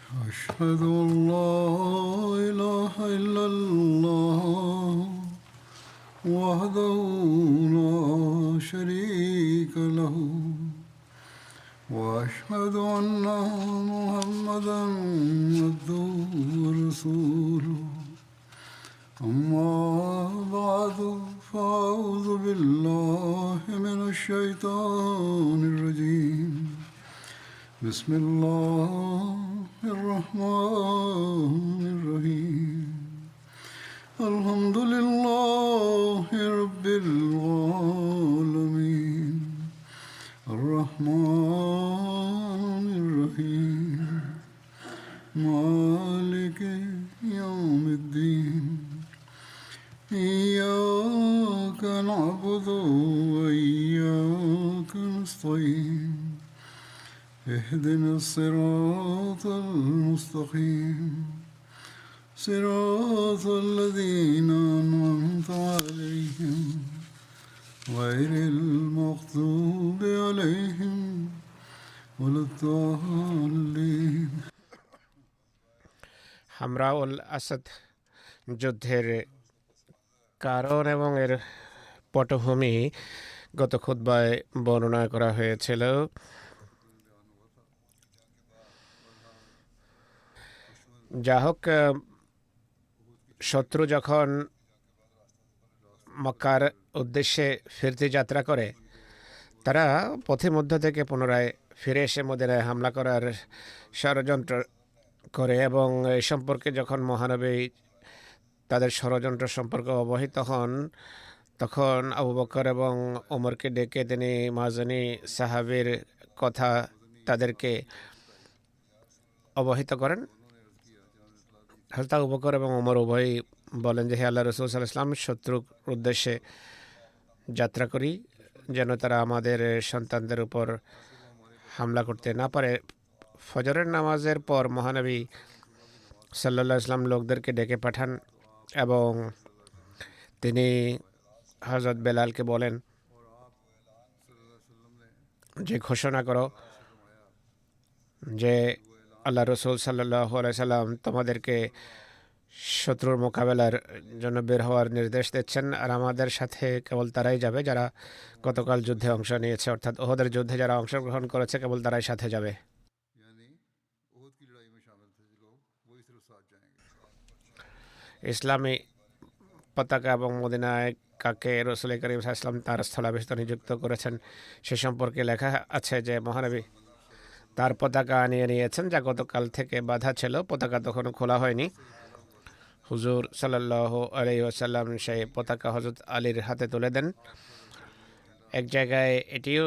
أشهد أن لا إله إلا الله وحده لا شريك له وأشهد أن محمدا عبده ورسوله أما بعد فأعوذ بالله من الشيطان الرجيم بسم الله الرحمن الرحيم الحمد لله رب العالمين الرحمن الرحيم مالك يوم الدين إياك نعبد وإياك نستعين اهدنا الصراط المستقيم صراط الذين أنعمت عليهم غير المغضوب عليهم ولا الضالين হামরাউল আসাদ যুদ্ধের কারণ এবং এর পটভূমি গত খুতবায় বর্ণনা করা হয়েছিল। যা হোক, শত্রু যখন মক্কার উদ্দেশ্যে ফিরতে যাত্রা করে, তারা পথে মধ্য থেকে পুনরায় ফিরে এসে মদিনায় হামলা করার ষড়যন্ত্র করে এবং এই সম্পর্কে যখন মহানবী তাদের ষড়যন্ত্র সম্পর্কে অবহিত হন, তখন আবু বকর এবং ওমরকে ডেকে তিনি মাজানি সাহাবীর কথা তাদেরকে অবহিত করেন। হযরত আবু বকর এবং ওমর উভয়ই বলেন যে, হে আল্লাহ রাসূল সাল্লাল্লাহু আলাইহি ওয়াসাল্লাম, শত্রুর উদ্দেশ্যে যাত্রা করি যেন তারা আমাদের সন্তানদের উপর হামলা করতে না পারে। ফজরের নামাজের পর মহানবী সাল্লাল্লাহু আলাইহি ওয়াসাল্লাম লোকদেরকে ডেকে পাঠান এবং তিনি হযরত বেলালকে বলেন যে, ঘোষণা করো যে আল্লাহ রাসূল সাল্লাল্লাহু আলাইহি ওয়াসাল্লাম তোমাদেরকে শত্রুর মোকাবেলার জন্য বের হওয়ার নির্দেশ দিচ্ছেন, আর আমাদের সাথে কেবল তারাই যাবে যারা গতকাল যুদ্ধে অংশ নিয়েছে, অর্থাৎ ওহদের যুদ্ধে যারা অংশগ্রহণ করেছে কেবল তারাই সাথে যাবে। ইসলামী পতাকা এবং মদিনায় কাকে রাসূল করিম সাল্লাল্লাহু আলাইহি ওয়াসাল্লাম তার স্থলাভিষিক্ত নিযুক্ত করেছেন সে সম্পর্কে লেখা আছে যে মহানবী তার পতাকা আনিয়ে নিয়েছেন, যা গতকাল থেকে বাঁধা ছিল। পতাকা তখনও খোলা হয়নি। হুজুর সাল্লাল্লাহু আলাইহি ওয়াসাল্লাম সেই পতাকা হযরত আলীর হাতে তুলে দেন। এক জায়গায় এটিও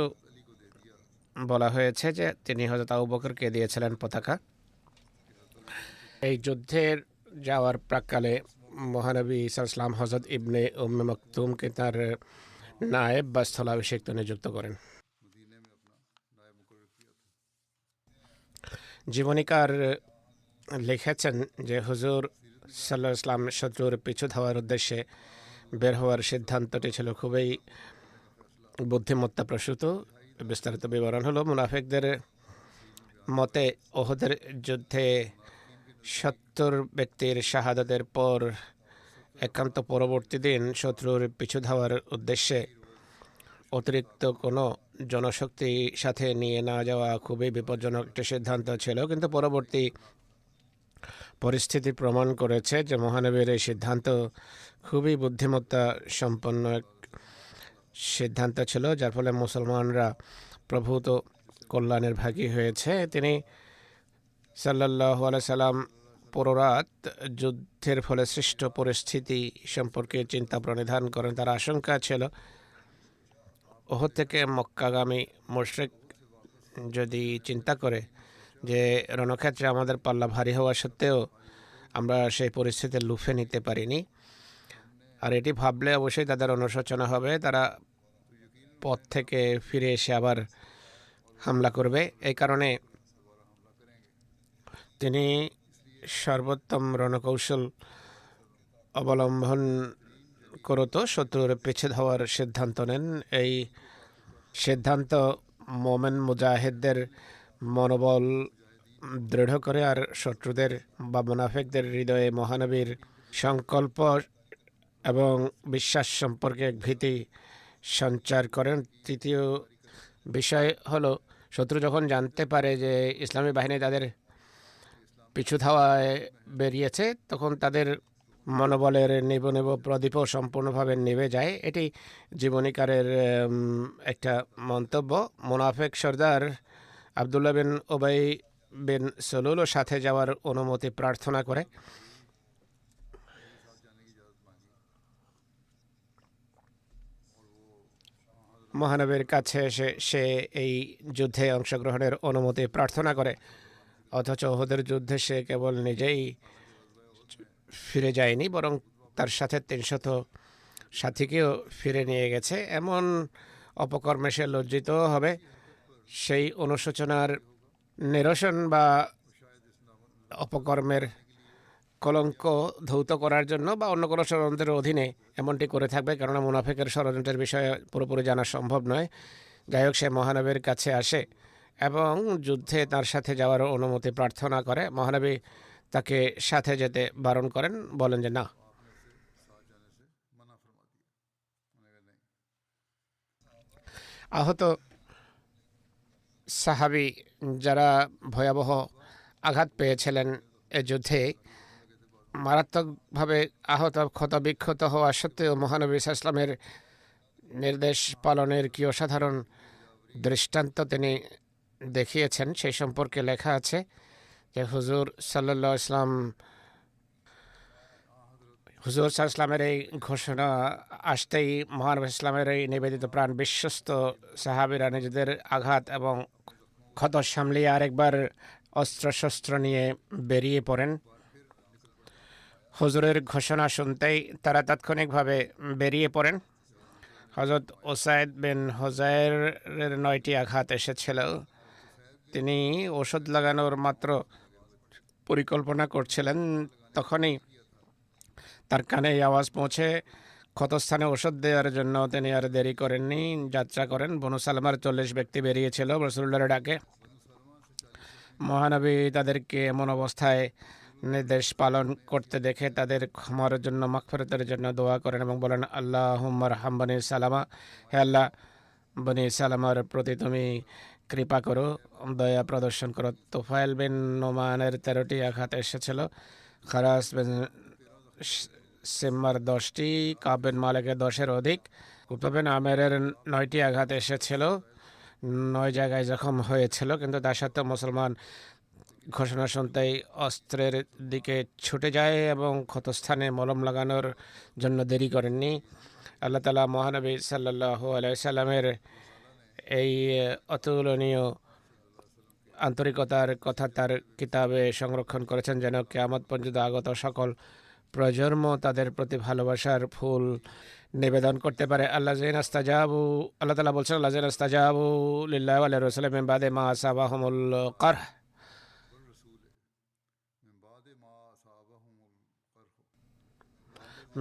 বলা হয়েছে যে তিনি হযরত আবু বকরকে দিয়েছিলেন পতাকা। এই যুদ্ধের যাওয়ার প্রাক্কালে মহানবী সাল্লাল্লাহু আলাইহি ওয়াসাল্লাম হযরত ইবনে উম্মে মাকতুমকে তার নায়েব বা স্থলাভিষিক্ত নিযুক্ত করেন। জীবনীকার লিখেছেন যে হুজুর সাল্লাল্লাহু আলাইহি ওয়াসাল্লাম শত্রুর পিছু ধাওয়ার উদ্দেশ্যে বের হওয়ার সিদ্ধান্তটি ছিল খুবই বুদ্ধিমত্তা প্রসূত। বিস্তারিত বিবরণ হলো, মুনাফিকদের মতে ওহদের যুদ্ধে ৭০ ব্যক্তির শাহাদাতের পর একান্ত পরবর্তী দিন শত্রুর পিছু ধাওয়ার উদ্দেশ্যে অতিরিক্ত কোনো জনশক্তি সাথে নিয়ে না যাওয়া খুবই বিপজ্জনক একটি সিদ্ধান্ত ছিল। কিন্তু পরবর্তী পরিস্থিতি প্রমাণ করেছে যে মহানবীর এই সিদ্ধান্ত খুবই বুদ্ধিমত্তা সম্পন্ন এক সিদ্ধান্ত ছিল, যার ফলে মুসলমানরা প্রভূত কল্যাণের ভাগী হয়েছে। তিনি সাল্লাল্লাহু আলাইহি সাল্লাম পুরো রাত যুদ্ধের ফলে সৃষ্ট পরিস্থিতি সম্পর্কে চিন্তা প্রণিধান করেন। তার আশঙ্কা ছিল ওহদ থেকে মক্কাগামী মুশরিক যদি চিন্তা করে যে রণক্ষেত্রে আমাদের পাল্লা ভারী হওয়া সত্ত্বেও আমরা সেই পরিস্থিতি লুফে নিতে পারিনি, আর এটি ভাবলে অবশ্যই তাদের অনুশোচনা হবে, তারা পথ থেকে ফিরে এসে আবার হামলা করবে। এই কারণে তিনি সর্বোত্তম রণকৌশল অবলম্বন করত শত্রুর পিছে ধাওয়ার সিদ্ধান্ত নেন। এই সিদ্ধান্ত মোমেন মুজাহিদদের মনোবল দৃঢ় করে আর শত্রুদের বা মুনাফিকদের হৃদয়ে মহানবীর সংকল্প এবং বিশ্বাস সম্পর্কে এক ভীতি সঞ্চার করেন। তৃতীয় বিষয় হলো, শত্রু যখন জানতে পারে যে ইসলামী বাহিনী তাদের পিছু ধাওয়ায় বেরিয়েছে, তখন তাদের মনোবলের নেব প্রদীপও সম্পূর্ণভাবে নেভে যায়। এটি জীবনীকারের একটা মন্তব্য। মুনাফিক সর্দার আবদুল্লাহ বিন ওবাই বিন সলুলও সাথে যাওয়ার অনুমতি প্রার্থনা করে। মহানবীর কাছে এসে সে এই যুদ্ধে অংশগ্রহণের অনুমতি প্রার্থনা করে, অথচ ওহুদের যুদ্ধে সে কেবল নিজেই ফিরে যায়নি, বরং তার সাথে 300 সাথীকেও ফিরে নিয়ে গেছে। এমন অপকর্মে সে লজ্জিত হবে। সেই অনুশোচনার নিরসন বা অপকর্মের কলঙ্ক ধৌত করার জন্য বা অন্য কোনো ষড়যন্ত্রের অধীনে এমনটি করে থাকবে, কেননা মুনাফিকের ষড়যন্ত্রের বিষয়ে পুরোপুরি জানা সম্ভব নয়। যাই হোক, সে মহানবীর কাছে আসে এবং যুদ্ধে তার সাথে যাওয়ার অনুমতি প্রার্থনা করে। মহানবী তাকে সাথে যেতে বারণ করেন, বলেন যে না। আহত সাহাবি যারা ভয়াবহ আঘাত পেয়েছিলেন এ যুদ্ধে, মারাত্মকভাবে আহত ক্ষতবিক্ষত হওয়া সত্ত্বেও মহানবী ইসলামের নির্দেশ পালনের কি অসাধারণ দৃষ্টান্ত তিনি দেখিয়েছেন, সেই সম্পর্কে লেখা আছে যে হুজুর সাল্লামের এই ঘোষণা আসতেই মহানবী ইসলামের এই নিবেদিত প্রাণ বিশ্বস্ত সাহাবীরা নিজেদের আঘাত এবং ক্ষত সামলিয়ে আরেকবার অস্ত্রশস্ত্র নিয়ে বেরিয়ে পড়েন। হুজুরের ঘোষণা শুনতেই তারা তাৎক্ষণিকভাবে বেরিয়ে পড়েন। হযরত ওসাইদ বিন হুযাইরের 9টি আঘাত এসেছিল। তিনি ওষুধ লাগানোর মাত্র পরিকল্পনা করছিলেন, তখনই তার কানে এই আওয়াজ পৌঁছে ক্ষতস্থানে ওষুধ দেওয়ার জন্য তিনি আর দেরি করেননি, যাত্রা করেন। বনু সালমার 40 ব্যক্তি বেরিয়েছিল রাসূলুল্লাহর ডাকে। মহানবী তাদেরকে এমন অবস্থায় নির্দেশ পালন করতে দেখে তাদের ক্ষমার জন্য, মাগফিরাতের জন্য দোয়া করেন এবং বলেন, আল্লাহুম্মা আরহাম বনি সালামা, হে আল্লাহ, বনি সালামার প্রতি তুমি কৃপা করো, দয়া প্রদর্শন করো। তুফাইল বিন নোমানের 13টি আঘাত এসেছিল। খারাস বিন সিম্মার 10টি, কাব বিন মালিকের 10-এর অধিক। উকবা বিন আমেরের 9টি আঘাত এসেছিল, 9 জায়গায় জখম হয়েছিল, কিন্তু তার সত্ত্বেও মুসলমান ঘোষণা শুনতেই অস্ত্রের দিকে ছুটে যায় এবং ক্ষতস্থানে মলম লাগানোর জন্য দেরি করেননি। আল্লাহ তাআলা মহানবী সাল্লাল্লাহু আলাইহি সাল্লামের এই অতুলনীয় আন্তরিকতার কথা তার কিতাবে সংরক্ষণ করেছেন, যেন কিয়ামত পর্যন্ত আগত সকল প্রজন্ম তাদের প্রতি ভালোবাসার ফুল নিবেদন করতে পারে। আল্লাহ তাআলা বলছেন, আল্লাযিনা ইসতাজাবু লিল্লাহি ওয়া লিরাসূলিহি মিন বাদি মা আসাবাহুমুল কারহ,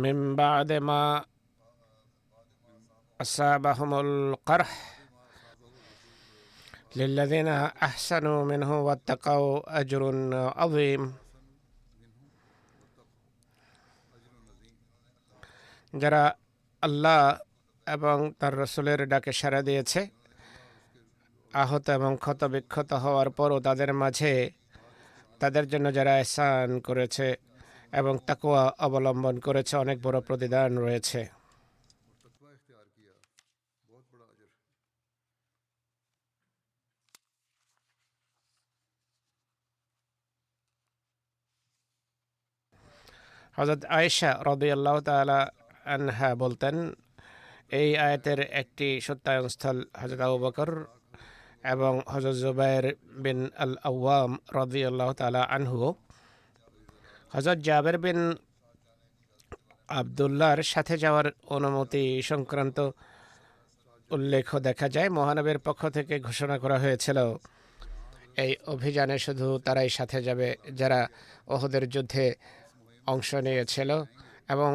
মিন বাদি মা আসাবাহুমুল কারহ লিল্লাযিনা আহসানু মিনহু ওয়াত্তাকাউ আজরুন আযীম। যারা আল্লাহ এবং তার রাসূলের ডাকে সাড়া দিয়েছে, আহত এবং ক্ষতবিক্ষত হওয়ার পরও তাদের মাঝে তাদের জন্য যারা ইহসান করেছে এবং তাকওয়া অবলম্বন করেছে, অনেক বড় প্রতিদান রয়েছে। হযরত আয়েশা রাদিয়াল্লাহু তাআলা আনহা বলতেন, এই আয়াতের একটি সত্যায়ন স্থল হযরত আবু বকর এবং হযরত জুবাইর বিন আল আওয়াম রাদিয়াল্লাহু তাআলা আনহু। হযরত জাবের বিন আব্দুল্লাহর সাথে যাওয়ার অনুমতি সংক্রান্ত উল্লেখ দেখা যায়। মহানবীর পক্ষ থেকে ঘোষণা করা হয়েছিল, এই অভিযানে শুধু তারাই সাথে যাবে যারা ওহুদের যুদ্ধে অংশ নিয়েছিল, এবং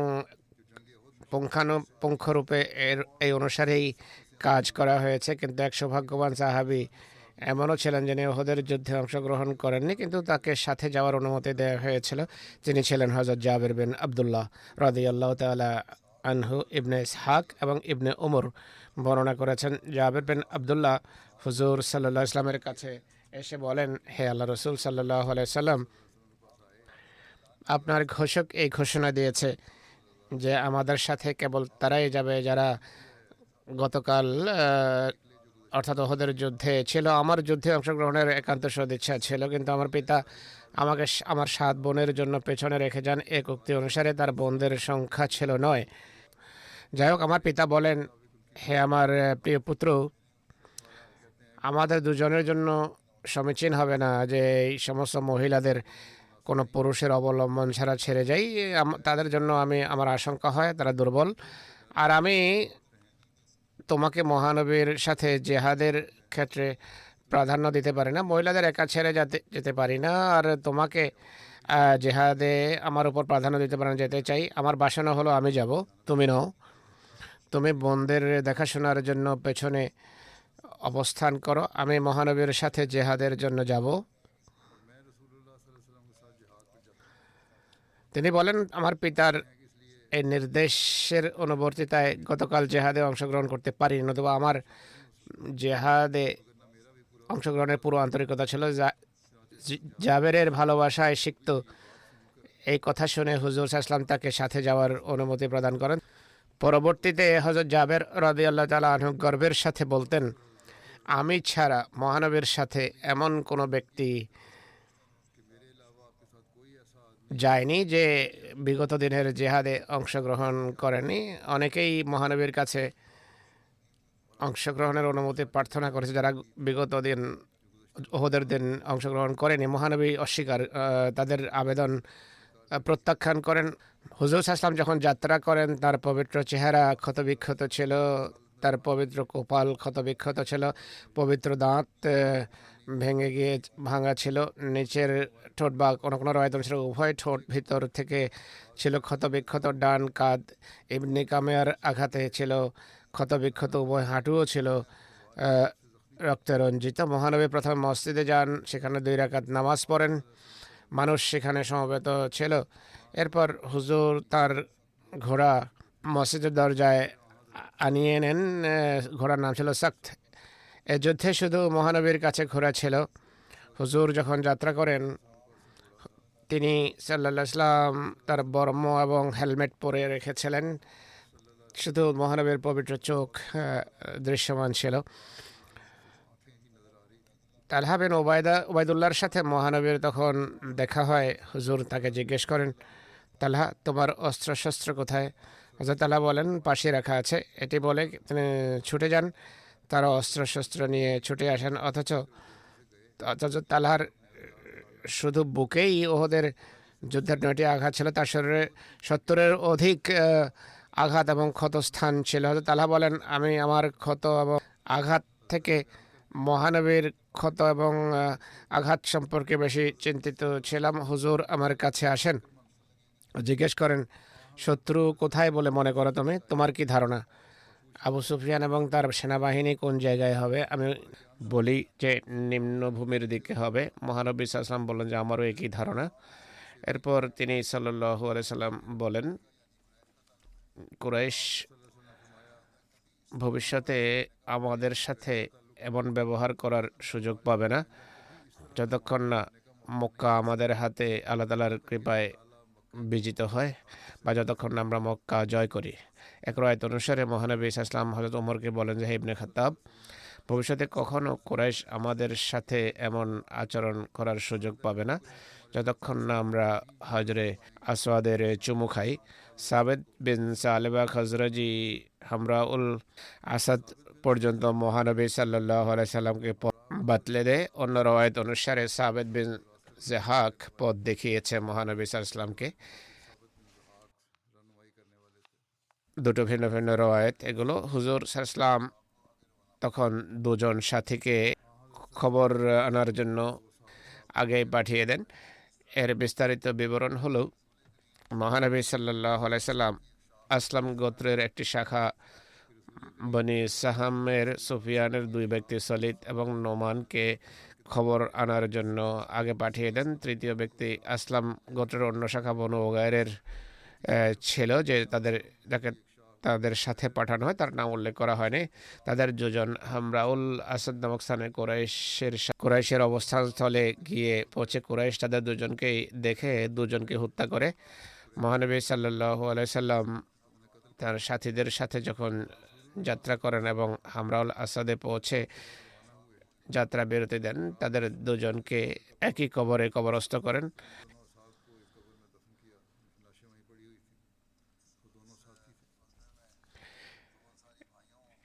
পুঙ্খানুপুঙ্খরূপে এই অনুসারেই কাজ করা হয়েছে। কিন্তু এক সৌভাগ্যবান সাহাবী এমনও ছিলেন যিনি ওহদের যুদ্ধে অংশগ্রহণ করেননি, কিন্তু তাকে সাথে যাওয়ার অনুমতি দেওয়া হয়েছিল। তিনি ছিলেন হযরত জাবের বিন আব্দুল্লাহ রাদিয়াল্লাহু তাআলা আনহু। ইবনে ইসহাক এবং ইবনে উমর বর্ণনা করেছেন, জাবের বিন আব্দুল্লাহ হুজুর সাল্লাল্লাহু আলাইহি ওয়াসাল্লামের কাছে এসে বলেন, হে আল্লাহ রসুল সাল্লাল্লাহু আলাইহি সাল্লাম, আপনার ঘোষক এই ঘোষণা দিয়েছে যে আমাদের সাথে কেবল তারাই যাবে যারা গতকাল অর্থাৎ ওহদের যুদ্ধে ছিল। আমার যুদ্ধে অংশগ্রহণের একান্ত সদিচ্ছা ছিল, কিন্তু আমার পিতা আমাকে আমার 7 বোনের জন্য পেছনে রেখে যান। এক উক্তি অনুসারে তার বোনদের সংখ্যা ছিল 9। যাই হোক, আমার পিতা বলেন, হে আমার প্রিয় পুত্র, আমাদের দুজনের জন্য সমীচীন হবে না যে এই সমস্ত মহিলাদের কোনো পুরুষের অবলম্বন ছাড়া ছেড়ে যাই। তাদের জন্য আমার আশঙ্কা হয় তারা দুর্বল, আর আমি তোমাকে মহানবীর সাথে জেহাদের ক্ষেত্রে প্রাধান্য দিতে পারি না, মহিলাদের একা ছেড়ে যেতে পারি না, আর তোমাকে জেহাদে আমার উপর প্রাধান্য দিতে পারি না, যেতে চাই। আমার বাসনা হলো আমি যাব, তুমি নও। তুমি বোনদের দেখাশোনার জন্য পেছনে অবস্থান করো, আমি মহানবীর সাথে জেহাদের জন্য যাব। তিনি বলেন, আমার পিতার এই নির্দেশের অনুবর্তিতায় গতকাল জেহাদে অংশগ্রহণ করতে পারিনি, নতুবা আমার জেহাদে অংশগ্রহণের পুরো আন্তরিকতা ছিল। জাবেরের ভালোবাসায় সিক্ত এই কথা শুনে হুজুর সাল্লাল্লাহু তাকে সাথে যাওয়ার অনুমতি প্রদান করেন। পরবর্তীতে হযরত জাবের রাদিয়াল্লাহু তাআলা আনহু গর্বের সাথে বলতেন, আমি ছাড়া মহানবীর সাথে এমন কোনো ব্যক্তি যায়নি যে বিগত দিনের জেহাদে অংশগ্রহণ করেনি। অনেকেই মহানবীর কাছে অংশগ্রহণের অনুমতি প্রার্থনা করেছে যারা বিগত দিন ওহদের দিন অংশগ্রহণ করেনি। মহানবী অস্বীকার, তাদের আবেদন প্রত্যাখ্যান করেন। হুজুর সাল্লাল্লাহু যখন যাত্রা করেন, তার পবিত্র চেহারা ক্ষতবিক্ষত ছিল, তার পবিত্র কপাল ক্ষতবিক্ষত ছিল, পবিত্র দাঁত ভেঙে গিয়ে ভাঙা ছিল, নিচের ঠোঁট বা কোনো কোনো রয়েত ছিল উভয় ঠোঁট ভিতর থেকে ছিল ক্ষতবিক্ষত, ডান কাঁধ ইবনে কামেয়ার আঘাতে ছিল ক্ষতবিক্ষত, উভয় হাঁটুও ছিল রক্তে রঞ্জিত। মহানবী প্রথমে মসজিদে যান, সেখানে 2 রাকাত নামাজ পড়েন, মানুষ সেখানে সমবেত ছিল। এরপর হুজুর তার ঘোড়া মসজিদের দরজায় আনিয়ে নেন। ঘোড়ার নাম ছিল সখ্ত। এ যুদ্ধে শুধু মহানবীর কাছে ঘোড়া ছিল। হুজুর যখন যাত্রা করেন, তিনি সাল্লাল্লাহু আলাইহি ওয়াসাল্লাম তার বর্ম এবং হেলমেট পরে রেখেছিলেন, শুধু মহানবীর পবিত্র চোখ দৃশ্যমান ছিল। তালহা বিন ওবায়দুল্লাহর সাথে মহানবীর তখন দেখা হয়। হুজুর তাকে জিজ্ঞেস করেন, তালহা, তোমার অস্ত্রশস্ত্র কোথায়? হযরত তালহা বলেন, পাশে রাখা আছে। এটি বলে তিনি ছুটে যান, তারা অস্ত্রশস্ত্র নিয়ে ছুটে আসেন। অথচ তালহার শুধু বুকেই ওহদের যুদ্ধের 9টি আঘাত ছিল, তার শরীরে 70-এর অধিক আঘাত এবং ক্ষতস্থান ছিল। হযরত তালহা বলেন, আমি আমার ক্ষত এবং আঘাত থেকে মহানবীর ক্ষত এবং আঘাত সম্পর্কে বেশি চিন্তিত ছিলাম। হুজুর আমার কাছে আসেন, জিজ্ঞেস করেন, শত্রু কোথায় বলে মনে করো তুমি? তোমার কি ধারণা আবু সুফিয়ান এবং তার সেনাবাহিনী কোন জায়গায় হবে? আমি বলি যে নিম্নভূমির দিকে হবে। মহানবী সাল্লাল্লাহু আলাইহি ওয়াসাল্লাম বললেন যে আমারও একই ধারণা। এরপর তিনি সাল্লাল্লাহু আলাইহি সাল্লাম বলেন, কুরাইশ ভবিষ্যতে আমাদের সাথে এমন ব্যবহার করার সুযোগ পাবে না যতক্ষণ না মক্কা আমাদের হাতে আল্লাহ তাআলার কৃপায় বিজিত হয়, বা যতক্ষণ না আমরা মক্কা জয় করি। এক রায়াত অনুসারে মহানবী সাল্লাল্লাহু আলাইহি ওয়াসাল্লাম হযরত ওমরকে বলেন যে, হে ইবনে খাত্তাব, ভবিষ্যতে কখনো কুরাইশ আমাদের সাথে এমন আচরণ করার সুযোগ পাবে না যতক্ষণ না আমরা হজরে আসওয়াদের চুমু খাই। সাবেদ বিন সালেবা খজরজি হামরাউল আসাদ পর্যন্ত মহানবী সাল্লাল্লাহু আলাইহি সাল্লামকে বাতলে দেয়। অন্য রওয়ায়াত অনুসারে সাবেদ বিন জেহাক পথ দেখিয়েছে মহানবী সাল্লাল্লাহু আলাইহি সাল্লামকে। দুটো ভিন্ন ভিন্ন রওয়ায়াত এগুলো। হুজুর সাল্লাল্লাহু আলাইহি সাল্লাম তখন 2 জন সাথীকে খবর আনার জন্য আগে পাঠিয়ে দেন। এর বিস্তারিত বিবরণ হলো, মহানবী সাল্লাল্লাহু আলাইহি সাল্লাম আসলাম গোত্রের একটি শাখা বনি সাহামের সুফিয়ানের দুই ব্যক্তি সলিদ এবং নোমানকে খবর আনার জন্য আগে পাঠিয়ে দেন। তৃতীয় ব্যক্তি আসলাম গোত্রের অন্য শাখা বনু ওগায়ের ছিল, যে যাকে তাদের সাথে পাঠানো হয়, তার নাম উল্লেখ করা হয়নি। তাদের দুজন হামরাউল আসাদ নামক স্থানে কুরাইশের অবস্থানস্থলে গিয়ে পৌঁছে কুরাইশ তাদের দুজনকেই দেখে দুজনকে হত্যা করে। মহানবী সাল্লাল্লাহু আলাইহি সাল্লাম তার সাথীদের সাথে যখন যাত্রা করেন এবং হামরাউল আসাদে পৌঁছে যাত্রা বিরতি দেন, তাদের দুজনকে একই কবরে কবরস্থ করেন।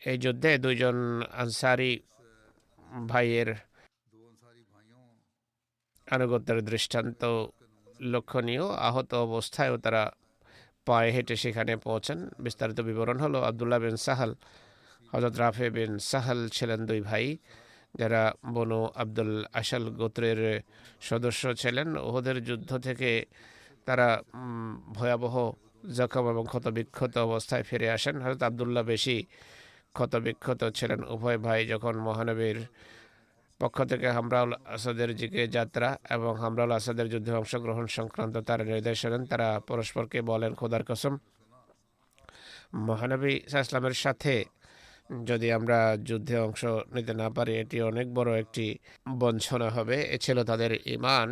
এই যুদ্ধে দুইজন আনসারি ভাইয়ের আনুগত্যের দৃষ্টান্ত লক্ষণীয়। আহত অবস্থায়ও তারা পায়ে হেঁটে সেখানে পৌঁছান। বিস্তারিত বিবরণ হলো, আবদুল্লাহ বিন সাহাল, হযরত রাফে বিন সাহাল ছিলেন দুই ভাই যারা বনু আব্দুল আশাল গোত্রের সদস্য ছিলেন। ওহদের যুদ্ধ থেকে তারা ভয়াবহ জখম এবং ক্ষতবিক্ষত অবস্থায় ফিরে আসেন। হযরত আবদুল্লাহ বেশি ক্ষতবিক্ষত ছিলেন। উভয় ভাই যখন মহানবীর পক্ষ থেকে হামরাউল আসাদের দিকে যাত্রা এবং হামরাউল আসাদের যুদ্ধে অংশগ্রহণ সংক্রান্ত তার নির্দেশ দেন, তারা পরস্পরকে বলেন, খোদার কসম, মহানবী ইসলামের সাথে যদি আমরা যুদ্ধে অংশ নিতে না পারি, এটি অনেক বড় একটি বঞ্চনা হবে। এ ছিল তাদের ঈমান।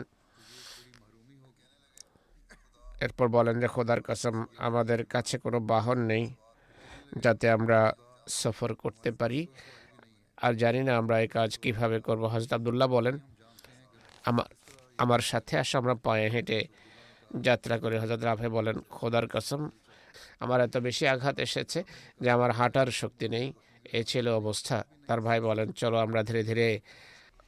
এরপর বলেন যে, খোদার কসম, আমাদের কাছে কোনো বাহন নেই যাতে আমরা সফর করতে পারি, আর জানি না আমরা এই কাজ কিভাবে করব। হযরত আবদুল্লাহ বলেন, আমার সাথে আসো, আমরা পায়ে হেঁটে যাত্রা করি। হযরত রাফে বলেন, খোদার কসম, আমার এত বেশি আঘাত এসেছে যে আমার হাঁটার শক্তি নেই। এ ছিল অবস্থা। তার ভাই বলেন, চলো আমরা ধীরে ধীরে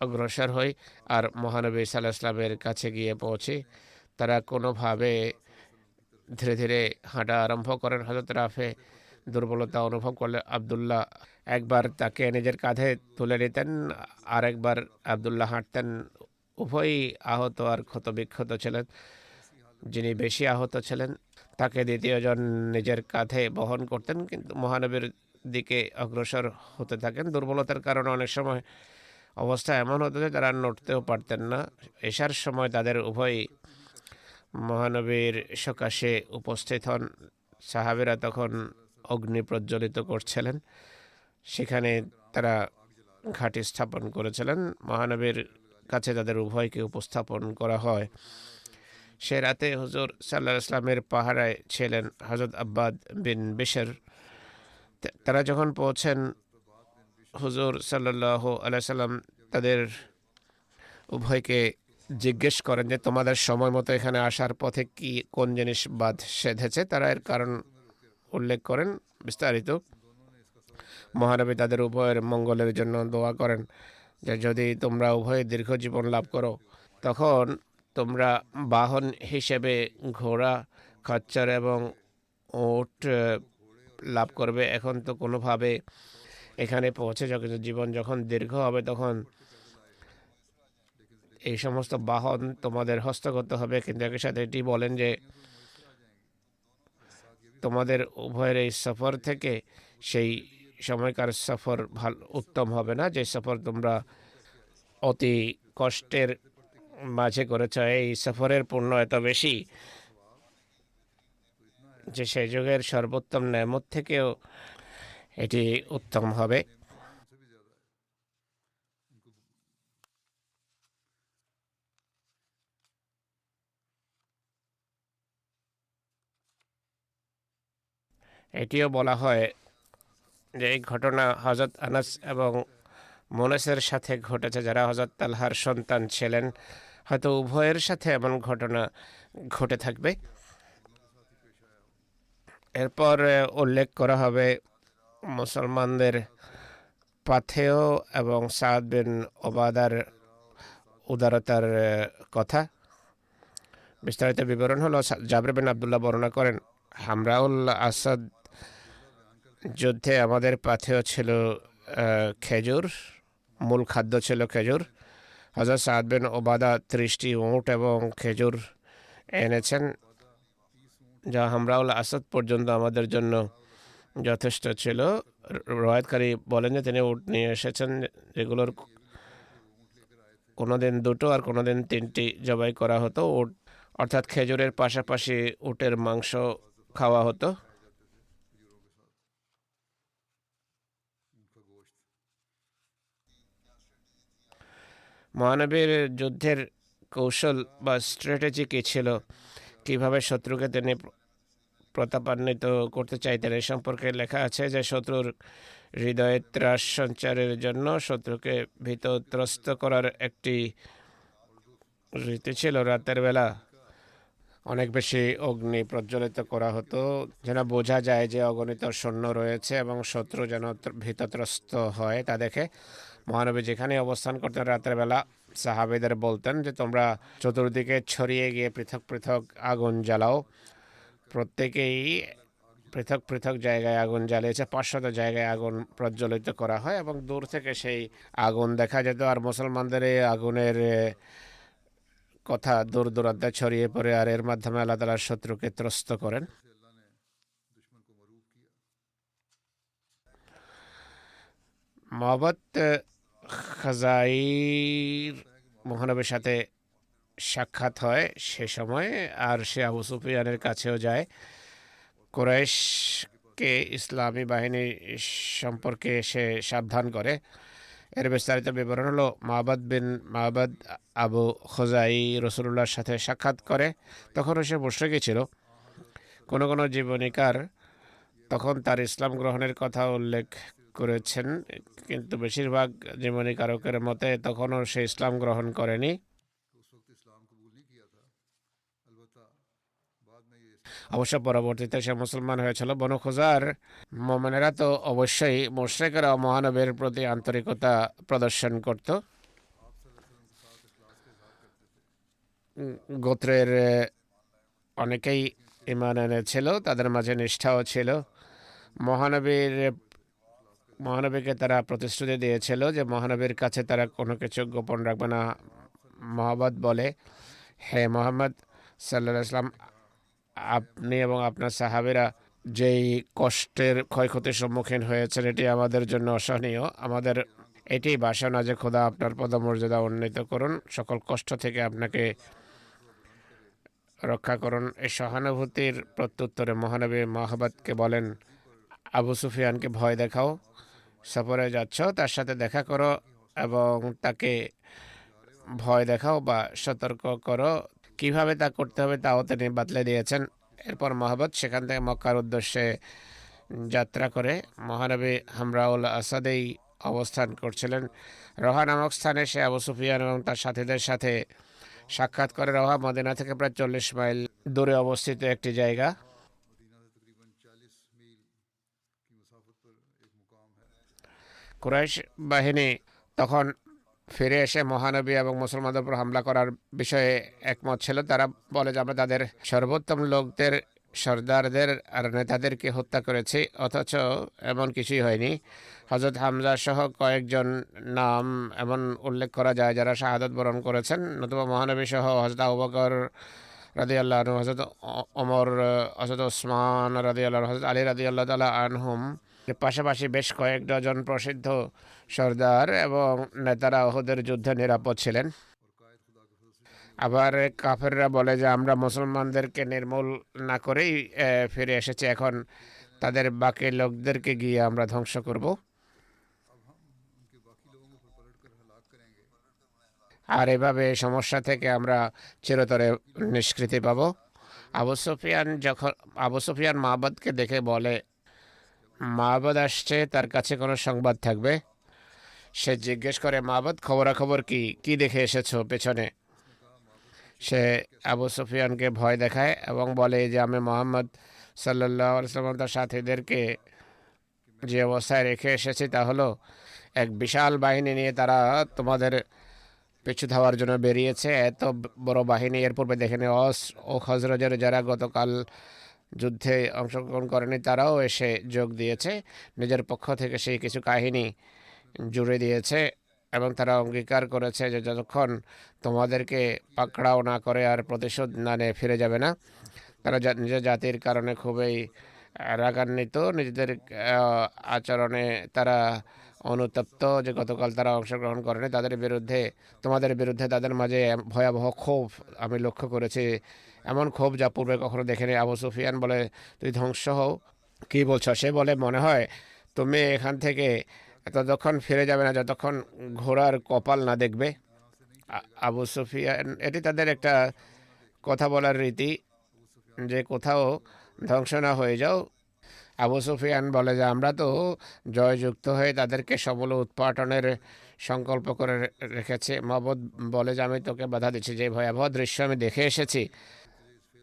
অগ্রসর হই আর মহানবী সাল্লাল্লাহু আলাইহি ওয়াসাল্লামের কাছে গিয়ে পৌঁছি। তারা কোনোভাবে ধীরে ধীরে হাঁটা আরম্ভ করেন। হযরত রাফে দুর্বলতা অনুভব করলে আবদুল্লাহ একবার তাকে নিজের কাঁধে তুলে নিতেন, আর একবার আবদুল্লাহ হাঁটতেন। উভয়ই আহত আর ক্ষতবিক্ষত ছিলেন। যিনি বেশি আহত ছিলেন তাকে দ্বিতীয়জন নিজের কাঁধে বহন করতেন, কিন্তু মহানবীর দিকে অগ্রসর হতে থাকেন। দুর্বলতার কারণে অনেক সময় অবস্থা এমন হতো যে তারা নড়তেও পারতেন না। এশার সময় তাদের উভয়ই মহানবীর সকাশে উপস্থিত হন। সাহাবীরা তখন অগ্নি প্রজ্বলিত করছিলেন, সেখানে তারা ঘাঁটি স্থাপন করেছিলেন। মহানবীর কাছে তাদের উভয়কে উপস্থাপন করা হয়। সে রাতে হুজুর সাল্লাল্লাহু আলাইহি ওয়াসাল্লামের পাহারায় ছিলেন হযরত আব্বাদ বিন বিশর। তারা যখন পৌঁছেন, হুজুর সাল্লাল্লাহু আলাইহি ওয়াসাল্লাম তাদের উভয়কে জিজ্ঞেস করেন যে, তোমাদের সময় মতো এখানে আসার পথে কোন জিনিস বাধ সেধেছে? তারা এর কারণ উল্লেখ করেন বিস্তারিত। মহানবী তাদের উভয়ের মঙ্গলের জন্য দোয়া করেন যে, যদি তোমরা উভয়ে দীর্ঘ জীবন লাভ করো, তখন তোমরা বাহন হিসেবে ঘোড়া, খচ্চর এবং উট লাভ করবে। এখন তো কোনোভাবে এখানে পৌঁছে জীবন যখন দীর্ঘ হবে, তখন এই সমস্ত বাহন তোমাদের হস্তগত হবে। কিন্তু একই সাথে এটি বলেন যে, তোমাদের উভয়ের এই সফর থেকে সেই সময়কার সফর ভালো উত্তম হবে না, যে সফর তোমরা অতি কষ্টের মাঝে করেছ। এই সফরের পুণ্য এত বেশি যে সেই যুগের সর্বোত্তম নেয়ামত থেকেও এটি উত্তম হবে। এটিও বলা হয় যে এই ঘটনা হযরত আনাস এবং মুনাসের সাথে ঘটেছে, যারা হযরত তালহার সন্তান ছিলেন। হয়তো উভয়ের সাথে এমন ঘটনা ঘটে থাকবে। এরপর উল্লেখ করা হবে মুসলমানদের পাথেয় এবং সাদ বিন ওবাদার উদারতার কথা। বিস্তারিত বিবরণ হলো, জাবের বিন আবদুল্লাহ বর্ণনা করেন, হামরাউল আসাদ যুদ্ধে আমাদের পাথেয় ছিল খেজুর, মূল খাদ্য ছিল খেজুর। হযরত সাদ বিন ওবাদা 30টি উট এবং খেজুর এনেছেন, যা হামরাউল আসাদ পর্যন্ত আমাদের জন্য যথেষ্ট ছিল। রওয়ায়াতকারী বলেন যে তিনি উট নিয়ে এসেছেন, যেগুলোর কোনোদিন দুটো আর কোনোদিন তিনটি জবাই করা হতো। উট অর্থাৎ খেজুরের পাশাপাশি উটের মাংস খাওয়া হতো। মহানবীর যুদ্ধের কৌশল বা স্ট্র্যাটেজি কী ছিল, কিভাবে শত্রুকে তিনি প্রতাপান্বিত করতে চাইতেন, এ সম্পর্কে লেখা আছে যে শত্রুর হৃদয়ে ত্রাস সঞ্চারের জন্য, শত্রুকে ভীতত্রস্ত করার একটি রীতি ছিল রাতের বেলা অনেক বেশি অগ্নি প্রজ্বলিত করা হতো, যেন বোঝা যায় যে অগণিত সৈন্য রয়েছে এবং শত্রু যেন ভীতত্রস্ত হয় তা দেখে। মহানবী যেখানে অবস্থান করতেন রাতের বেলা সাহাবীদের বলতেন যে তোমরা চতুর্দিকে ছড়িয়ে গিয়ে পৃথক পৃথক আগুন জ্বালাও। প্রত্যেকেই পৃথক পৃথক জায়গায় আগুন জ্বালিয়েছে, 500 জায়গায় আগুন প্রজ্বলিত করা হয় এবং দূর থেকে সেই আগুন দেখা যেত। আর মুসলমানদের এই আগুনের কথা দূর দূরান্তে ছড়িয়ে পড়ে, আর এর মাধ্যমে আল্লাহ তাআলা শত্রুকে ত্রস্ত করেন। মাবাদ খাজাইর মহানবীর সাথে সাক্ষাৎ হয় সে সময়, আর সে আবু সুফিয়ানের কাছেও যায়, কুরাইশকে ইসলামী বাহিনী সম্পর্কে সে সাবধান করে। এর বিস্তারিত বিবরণ হলো মাবাদ আবু খোজাই রসুল্লাহর সাথে সাক্ষাৎ করে। তখনও সে মুশরিকই ছিল। কোনো কোনো জীবনীকার তখন তার ইসলাম গ্রহণের কথা উল্লেখ করেছেন, কিন্তু বেশিরভাগ জীবনীকারকের মতে তখনও সে ইসলাম গ্রহণ করেনি। অবশ্য পরবর্তীতে সে মুসলমান হয়েছিল। বনু খুজার মোমেনেরা তো অবশ্যই মুশরিকরা মহানবীর প্রতি আন্তরিকতা প্রদর্শন করত। গোত্রের অনেকেই ঈমান এনেছিল, তাদের মাঝে নিষ্ঠাও ছিল। মহানবীকে তারা প্রতিশ্রুতি দিয়েছিল যে মহানবীর কাছে তারা কোনো কিছু গোপন রাখবে না। মহাবাদ বলে, হে মোহাম্মদ সাল্লাল্লাহু আলাইহি ওয়াসাল্লাম, আপনি এবং আপনার সাহাবীরা যেই কষ্টের ক্ষয়ক্ষতির সম্মুখীন হয়েছেন এটি আমাদের জন্য অসহনীয়। আমাদের এটি বাসনা যে খোদা আপনার পদমর্যাদা উন্নীত করুন, সকল কষ্ট থেকে আপনাকে রক্ষা করুন। এই সহানুভূতির প্রত্যুত্তরে মহানবী মহাবাদকে বলেন, আবু সুফিয়ানকে ভয় দেখাও, সফরে যাচ্ছ তার সাথে দেখা করো এবং তাকে ভয় দেখাও বা সতর্ক করো। কিভাবে তা করতে হবে তাও তিনি বাতলে দিয়েছেন। এরপর মহাবত সেখান থেকে মক্কার উদ্দেশ্যে যাত্রা করে। মহানবী হামরাউল আসাদেই অবস্থান করছিলেন। রোহা নামক স্থানে সে আবু সুফিয়ান এবং তার সাথীদের সাথে সাক্ষাৎ করে। রোহা মদিনা থেকে প্রায় 40 মাইল দূরে অবস্থিত একটি জায়গা। কুরাইশ বাহিনী তখন ফিরে এসে মহানবী এবং মুসলমানদের উপর হামলা করার বিষয়ে একমত ছিল। তারা বলে যে আমরা তাদের সর্বোত্তম লোকদের, সর্দারদের আর নেতাদেরকে হত্যা করেছি, অথচ এমন কিছুই হয়নি। হজরত হামজা সহ কয়েকজন নাম এমন উল্লেখ করা যায় যারা শাহাদাত বরণ করেছেন। নতুবা মহানবী সহ হজরত আবু বকর রাদিয়াল্লাহু আনহু, হজরত ওমর, হজরত ওসমান রাদিয়াল্লাহু আনহু, হজরত আলী রাদিয়াল্লাহু তাআলা আনহুম, পাশাপাশি বেশ কয়েক ডজন প্রসিদ্ধ সর্দার এবং নেতারা উহুদের যুদ্ধে নিরাপদ ছিলেন। আবার কাফেররা বলে যে আমরা মুসলমানদেরকে নির্মূল না করেই ফিরে এসেছি, এখন তাদের বাকি লোকদেরকে গিয়ে আমরা ধ্বংস করব। আর এভাবে সমস্যা থেকে আমরা চিরতরে নিষ্কৃতি পাব। আবু সুফিয়ান মাবাদকে দেখে বলে, মাবাদ আসছে, তার কাছে কোনো সংবাদ থাকবে। সে জিজ্ঞেস করে, মাবাদ খবরাখবর কি, কি দেখে এসেছো পেছনে? সে আবু সুফিয়ানকে ভয় দেখায় এবং বলে যে আমি মোহাম্মদ সাল্লাল্লাহু আলাইহি ওয়াসাল্লাম তার সাথীদেরকে যে অবস্থায় রেখে এসেছি তা হলো এক বিশাল বাহিনী নিয়ে তারা তোমাদের পিছু ধাওয়ার জন্য বেরিয়েছে। এত বড় বাহিনী এর পূর্বে দেখেনি। অস ও খজরজের যারা গতকাল যুদ্ধে অংশগ্রহণ করেনি তারাও এসে যোগ দিয়েছে। নিজের পক্ষ থেকে সেই কিছু কাহিনী জুড়ে দিয়েছে এবং তারা অঙ্গীকার করেছে যে যতক্ষণ তোমাদেরকে পাকড়াও না করে আর প্রতিশোধ না নিয়ে ফিরে যাবে না। তারা নিজের জাতির কারণে খুবই রাগান্বিত, নিজেদের আচরণে তারা অনুতপ্ত যে গতকাল তারা অংশগ্রহণ করেনি তাদের বিরুদ্ধে, তোমাদের বিরুদ্ধে তাদের মাঝে ভয়াবহ ক্ষোভ আমি লক্ষ্য করেছি, এমন ক্ষোভ যা পূর্বে কখনো দেখেনি। আবু সুফিয়ান বলে, তুই ধ্বংস হও। কী বলছো? সে বলে, মনে হয় তুমি এখান থেকে ততক্ষণ ফিরে যাবে না যতক্ষণ ঘোড়ার কপাল না দেখবে। আবু সুফিয়ান, এটি তাদের একটা কথা বলার রীতি যে কোথাও ধ্বংস না হয়ে যাও। আবু সুফিয়ান বলে যে আমরা তো জয়যুক্ত হয়ে তাদেরকে সবল উৎপাটনের সংকল্প করে রেখেছি। মাবুদ বলে যে আমি তোকে বাধা দিচ্ছি, যে ভয়াবহ দৃশ্য আমি দেখে এসেছি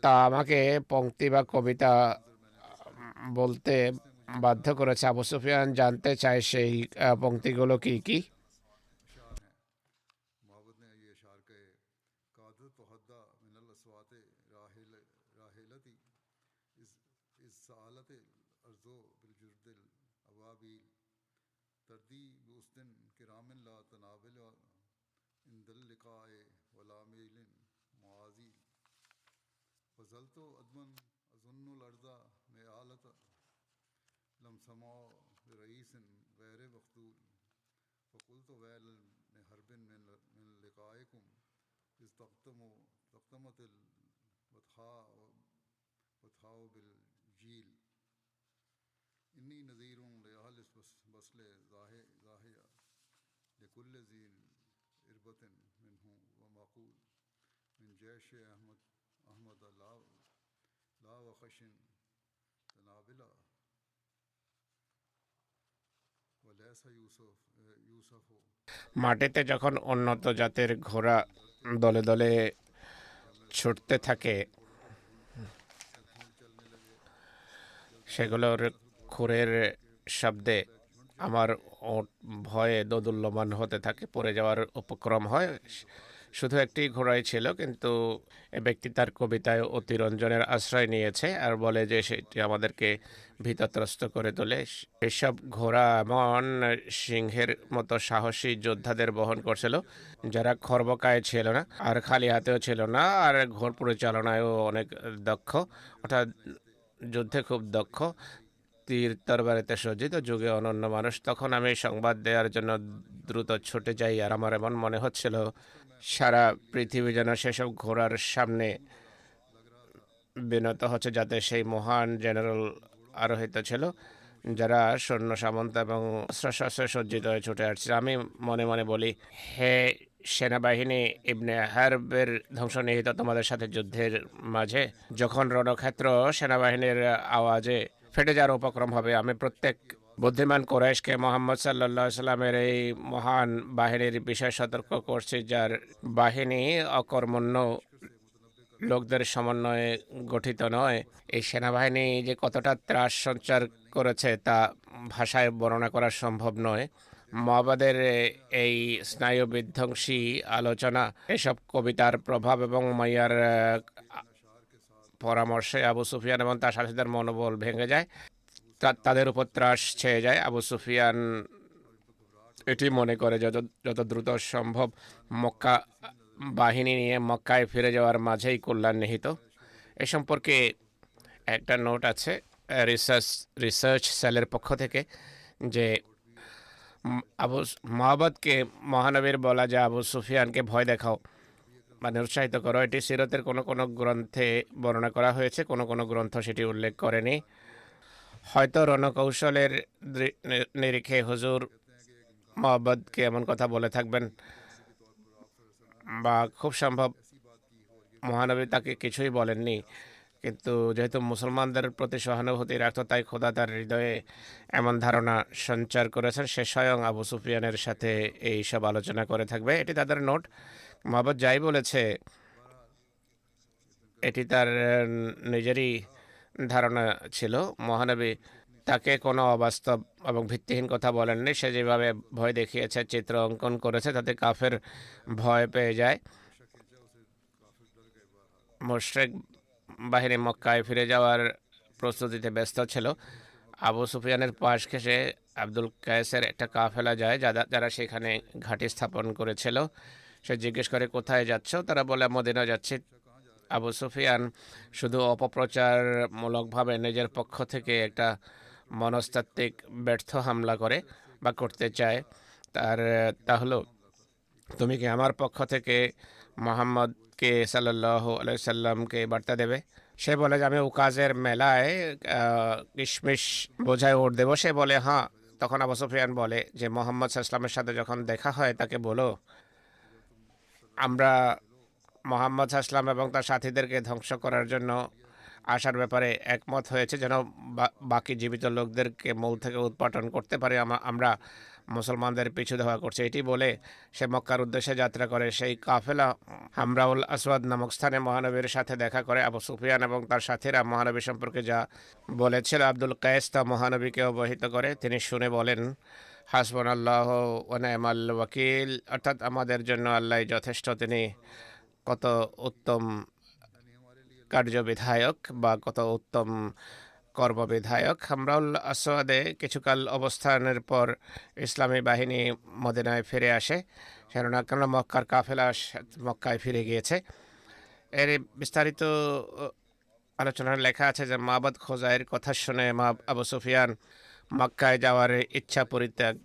তা আমাকে পংক্তি বা কবিতা বলতে বাধ্য করেছে। আবু সুফিয়ান জানতে চায় সেই পংক্তিগুলো কি কি। मोहब्बत ने ये अशार कहे, कादत तो हद्दा मिनल अस्वात राहिलती इस सालत अर्जो बिलजुर्दिल अवाबील तर्दी बुस्दिन किरामिन ला तनाविल इंदल लिकाए वलामिलिन मुआजी फजल तो अदमन अजुन्नुल अर्जा में आलत लम समा रईसन गैर मखदूल फ़कुल तो वैल हरबिन मिन लिकाएकुम इस तख्तमतिल वथाओ बिल जील इन्नी नज़ीरुं लियाहल बसले ज़ाहिया लिकुल्ल ज़ीन इरबतिन मिनहु व माकूल मिन जैश अहमद ला व खशिन तनाबिला वलैसा यूसुफ মাটিতে যখন উন্নত জাতের ঘোড়া দলে দলে ছুটতে থাকে, সেগুলোর খুরের শব্দে আমার ওঁট ভয়ে দোদুল্যমান হতে থাকে, পড়ে যাওয়ার উপক্রম হয়। শুধু একটি ঘোড়াই ছিল, কিন্তু এ ব্যক্তি তার কবিতায় অতিরঞ্জনের আশ্রয় নিয়েছে আর বলে যে সেটি আমাদেরকে ভীতত্রস্ত করে তোলে। এসব ঘোড়া এমন সিংহের মতো সাহসী যোদ্ধাদের বহন করছিল যারা খর্বকায় ছিল না আর খালি হাতেও ছিল না, আর ঘোড় পরিচালনায়ও অনেক দক্ষ, অর্থাৎ যুদ্ধে খুব দক্ষ, তীর তরবারিতে সজ্জিত, যুগে অনন্য মানুষ। তখন আমি সংবাদ দেওয়ার জন্য দ্রুত ছুটে যাই, আর আমার এমন মনে হচ্ছিল সারা পৃথিবী যেন সেসব ঘোড়ার সামনে বিনত হচ্ছে, যাতে সেই মহান জেনারেল আরোহিত ছিল যারা সৈন্য সামন্ত এবং অস্ত্রশস্ত্রে সজ্জিত হয়ে ছুটে আসছে। আমি মনে মনে বলি, হে সেনাবাহিনী ইবনে হারবের ধ্বংস নিহিত তোমাদের সাথে যুদ্ধের মাঝে। যখন রণক্ষেত্র সেনাবাহিনীর আওয়াজে ফেটে যাওয়ার উপক্রম হবে, আমি প্রত্যেক বুদ্ধিমান কোরাইশকে মোহাম্মদ সাল্লাল্লাহু আলাইহি সাল্লামের এই মহান বাহিনীর বিষয়ে সতর্ক করছি, যার বাহিনী অকর্মণ্য লোকদের সমন্বয়ে গঠিত নয়। এই সেনাবাহিনী যে কতটা ত্রাস সঞ্চার করেছে তা ভাষায় বর্ণনা করা সম্ভব নয়। মহাবাদের এই স্নায়ু বিধ্বংসী আলোচনা, এসব কবিতার প্রভাব এবং মাইয়ার পরামর্শে আবু সুফিয়ান এবং তার সাথীদের মনোবল ভেঙে যায়, তাদের উপর ত্রাস ছেয়ে যায়। আবু সুফিয়ান এটি মনে করে যত দ্রুত সম্ভব মক্কা বাহিনী নিয়ে মক্কায় ফিরে যাওয়ার মাঝেই কল্যাণ নিহিত। এ সম্পর্কে একটা নোট আছে রিসার্চ সেলের পক্ষ থেকে, যে আবু মহাবতকে মহানবীর বলা যে আবু সুফিয়ানকে ভয় দেখাও, মানে উৎসাহিত করো। এটি সিরতের কোনো কোনো গ্রন্থে বর্ণনা করা হয়েছে, কোনো কোনো গ্রন্থ সেটি উল্লেখ করেনি। হয়তো রণকৌশলের নিরিখে হুজুর মহাবতকে এমন কথা বলে থাকবেন, বা খুব সম্ভব মহানবী তাকে কিছুই বলেননি, কিন্তু যেহেতু মুসলমানদের প্রতি সহানুভূতি রাখত, তাই খোদা তার হৃদয়ে এমন ধারণা সঞ্চার করেছেন, সে স্বয়ং আবু সুফিয়ানের সাথে এই সব আলোচনা করে থাকবে। এটি তাদের নোট। মহাবত যাই বলেছে এটি তার নিজেরই ধারণা ছিল। মহানবী তাকে কোনো অবাস্তব এবং ভিত্তিহীন কথা বলেননি। সে যেভাবে ভয় দেখিয়েছে, চিত্র অঙ্কন করেছে, তাতে কাফের ভয় পেয়ে যায়। মুশরিক বাহিনী মক্কায় ফিরে যাওয়ার প্রস্তুতিতে ব্যস্ত ছিল। আবু সুফিয়ানের পাশ ঘেঁষে আব্দুল কায়েসের একটা কাফেলা যায়, যারা সেখানে ঘাঁটি স্থাপন করেছিল। সে জিজ্ঞেস করে, কোথায় যাচ্ছ? তারা বলে, মদিনা যাচ্ছি। আবু সুফিয়ান শুধু অপপ্রচারমূলকভাবে নিজের পক্ষ থেকে একটা মনস্তাত্ত্বিক ব্যর্থ হামলা করে বা করতে চায়। তা হলো, তুমি কি আমার পক্ষ থেকে মোহাম্মদকে সাল্লাল্লাহু আলাইহি সাল্লামকে বার্তা দেবে? সে বলে যে আমি উকাজের মেলায় কিশমিশ বোঝায় ওট দেবো। সে বলে হ্যাঁ। তখন আবু সুফিয়ান বলে যে মোহাম্মদ সাল্লামের সাথে যখন দেখা হয় তাকে বলো আমরা মোহাম্মদ সাল্লাম এবং তার সাথীদেরকে ধ্বংস করার জন্য আসার ব্যাপারে একমত হয়েছে, যেন বাকি জীবিত লোকদেরকে মূল থেকে উৎপাটন করতে পারে। আমরা মুসলমানদের পিছু ধাওয়া করছে, এটি বলে সে মক্কার উদ্দেশ্যে যাত্রা করে। সেই কাফেলা হামরাউল আসওয়াদ নামক স্থানে মহানবীর সাথে দেখা করে। আবু সুফিয়ান এবং তার সাথীরা মহানবী সম্পর্কে যা বলেছিল আব্দুল কায়েস তা মহানবীকে অবহিত করে। তিনি শুনে বলেন হাসবুনাল্লাহ ওয়া নি'মাল ওয়াকিল, অর্থাৎ আমাদের জন্য আল্লাহ যথেষ্ট। তিনি কত উত্তম কার্যবিধায়ক বা কত উত্তম কর্মবিধায়ক। হামরাউল আসওয়াদে কিছুকাল অবস্থানের পর ইসলামী বাহিনী মদিনায় ফিরে আসে, কেননা মক্কার কাফেলা মক্কায় ফিরে গিয়েছে। এর বিস্তারিত আলোচনার লেখা আছে যে মাবাদ খোজাইয়ের কথা শুনে আবু সুফিয়ান মক্কায় যাওয়ার ইচ্ছা পরিত্যাগ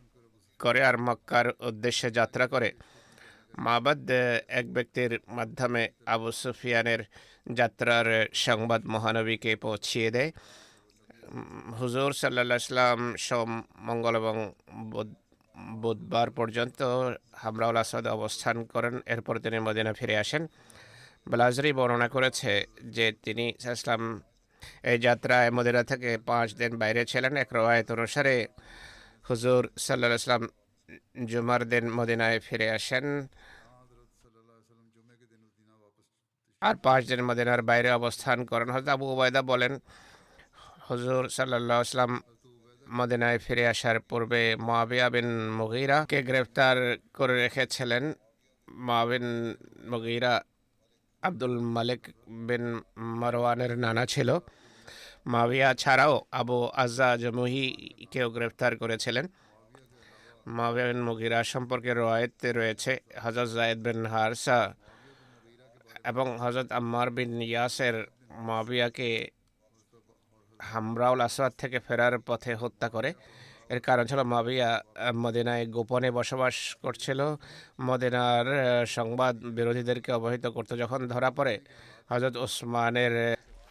করে আর মক্কার উদ্দেশ্যে যাত্রা করে। মাবাদ এক ব্যক্তির মাধ্যমে আবু সুফিয়ানের যাত্রার সংবাদ মহানবীকে পৌঁছিয়ে দেয়। হুজুর সাল্লাল্লাহু আলাইহি সাল্লাম সোম, মঙ্গল এবং বুধবার পর্যন্ত হামরাউল আসওয়াদে অবস্থান করেন। এরপর তিনি মদিনা ফিরে আসেন। বালাজরি বর্ণনা করেছে যে তিনি ইসলাম এই যাত্রায় মদিনা থেকে 5 দিন বাইরে ছিলেন। এক রওয়ায়াত অনুসারে হুজুর সাল্লাল্লাহু আলাইহি সাল্লাম জুমার দিন মদিনায় ফিরে আসেন আর 5 দিন মদিনার বাইরে অবস্থান করেন। হযরত আবু উবাইদা বলেন হুজুর সাল্লাল্লাহু আলাইহি সাল্লাম মদিনায় ফিরে আসার পূর্বে মুয়াবিয়া বিন মুগীরাকে গ্রেফতার করে রেখেছিলেন। মুয়াবিয়া বিন মুগীরা আব্দুল মালিক বিন মারওয়ানের নানা ছিল। মুয়াবিয়া ছাড়াও আবু আজ্জা জমুহিকেও গ্রেফতার করেছিলেন। মুয়াবিয়া বিন মুগীরা সম্পর্কে রওয়ায়েতে রয়েছে হযরত যায়েদ বিন হারসা এবং হযরত আম্মার বিন ইয়াসের মুয়াবিয়াকে হামরাউল আসওয়াদ থেকে ফেরার পথে হত্যা করে। এর কারণ ছিল মুয়াবিয়া মদিনায় গোপনে বসবাস করছিল, মদিনার সংবাদ বিরোধীদেরকে অবহিত করত। যখন ধরা পড়ে হযরত ওসমানের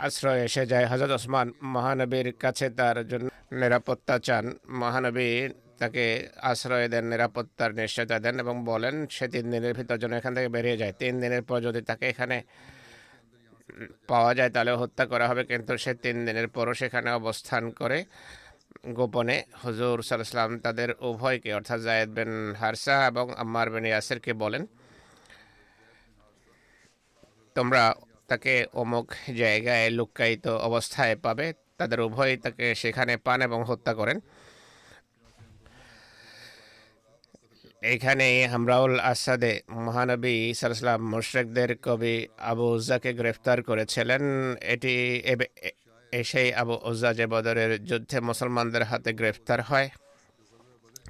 আশ্রয় এসে যায়। হযরত ওসমান মহানবীর কাছে তার জন্য নিরাপত্তা চান। মহানবী তাকে আশ্রয় দেন, নিরাপত্তার নিশ্চয়তা দেন এবং বলেন সে 3 দিনের ভিতর যেন এখান থেকে বেরিয়ে যায়। 3 দিনের পর যদি তাকে এখানে পাওয়া যায় তাহলে হত্যা করা হবে, কিন্তু সে 3 দিনের পরও সেখানে অবস্থান করে গোপনে। হুজুর সাল্লাল্লাহু আলাইহি সাল্লাম তাদের উভয়কে অর্থাৎ যায়েদ বিন হারসা এবং আম্মার বিন ইয়াসিরকে বলেন তোমরা তাকে অমুক জায়গায় লুক্কায়িত অবস্থায় পাবে। তাদের উভয়ই তাকে সেখানে পান এবং হত্যা করেন। এইখানে হামরাউল আসাদে মহানবী সাল্লাল্লাহু আলাইহি ওয়াসাল্লাম মুশরিকদের কবি আবু উজ্জাকে গ্রেফতার করেছিলেন। এটি সেই আবু উজ্জা যে বদরের যুদ্ধে মুসলমানদের হাতে গ্রেফতার হয়।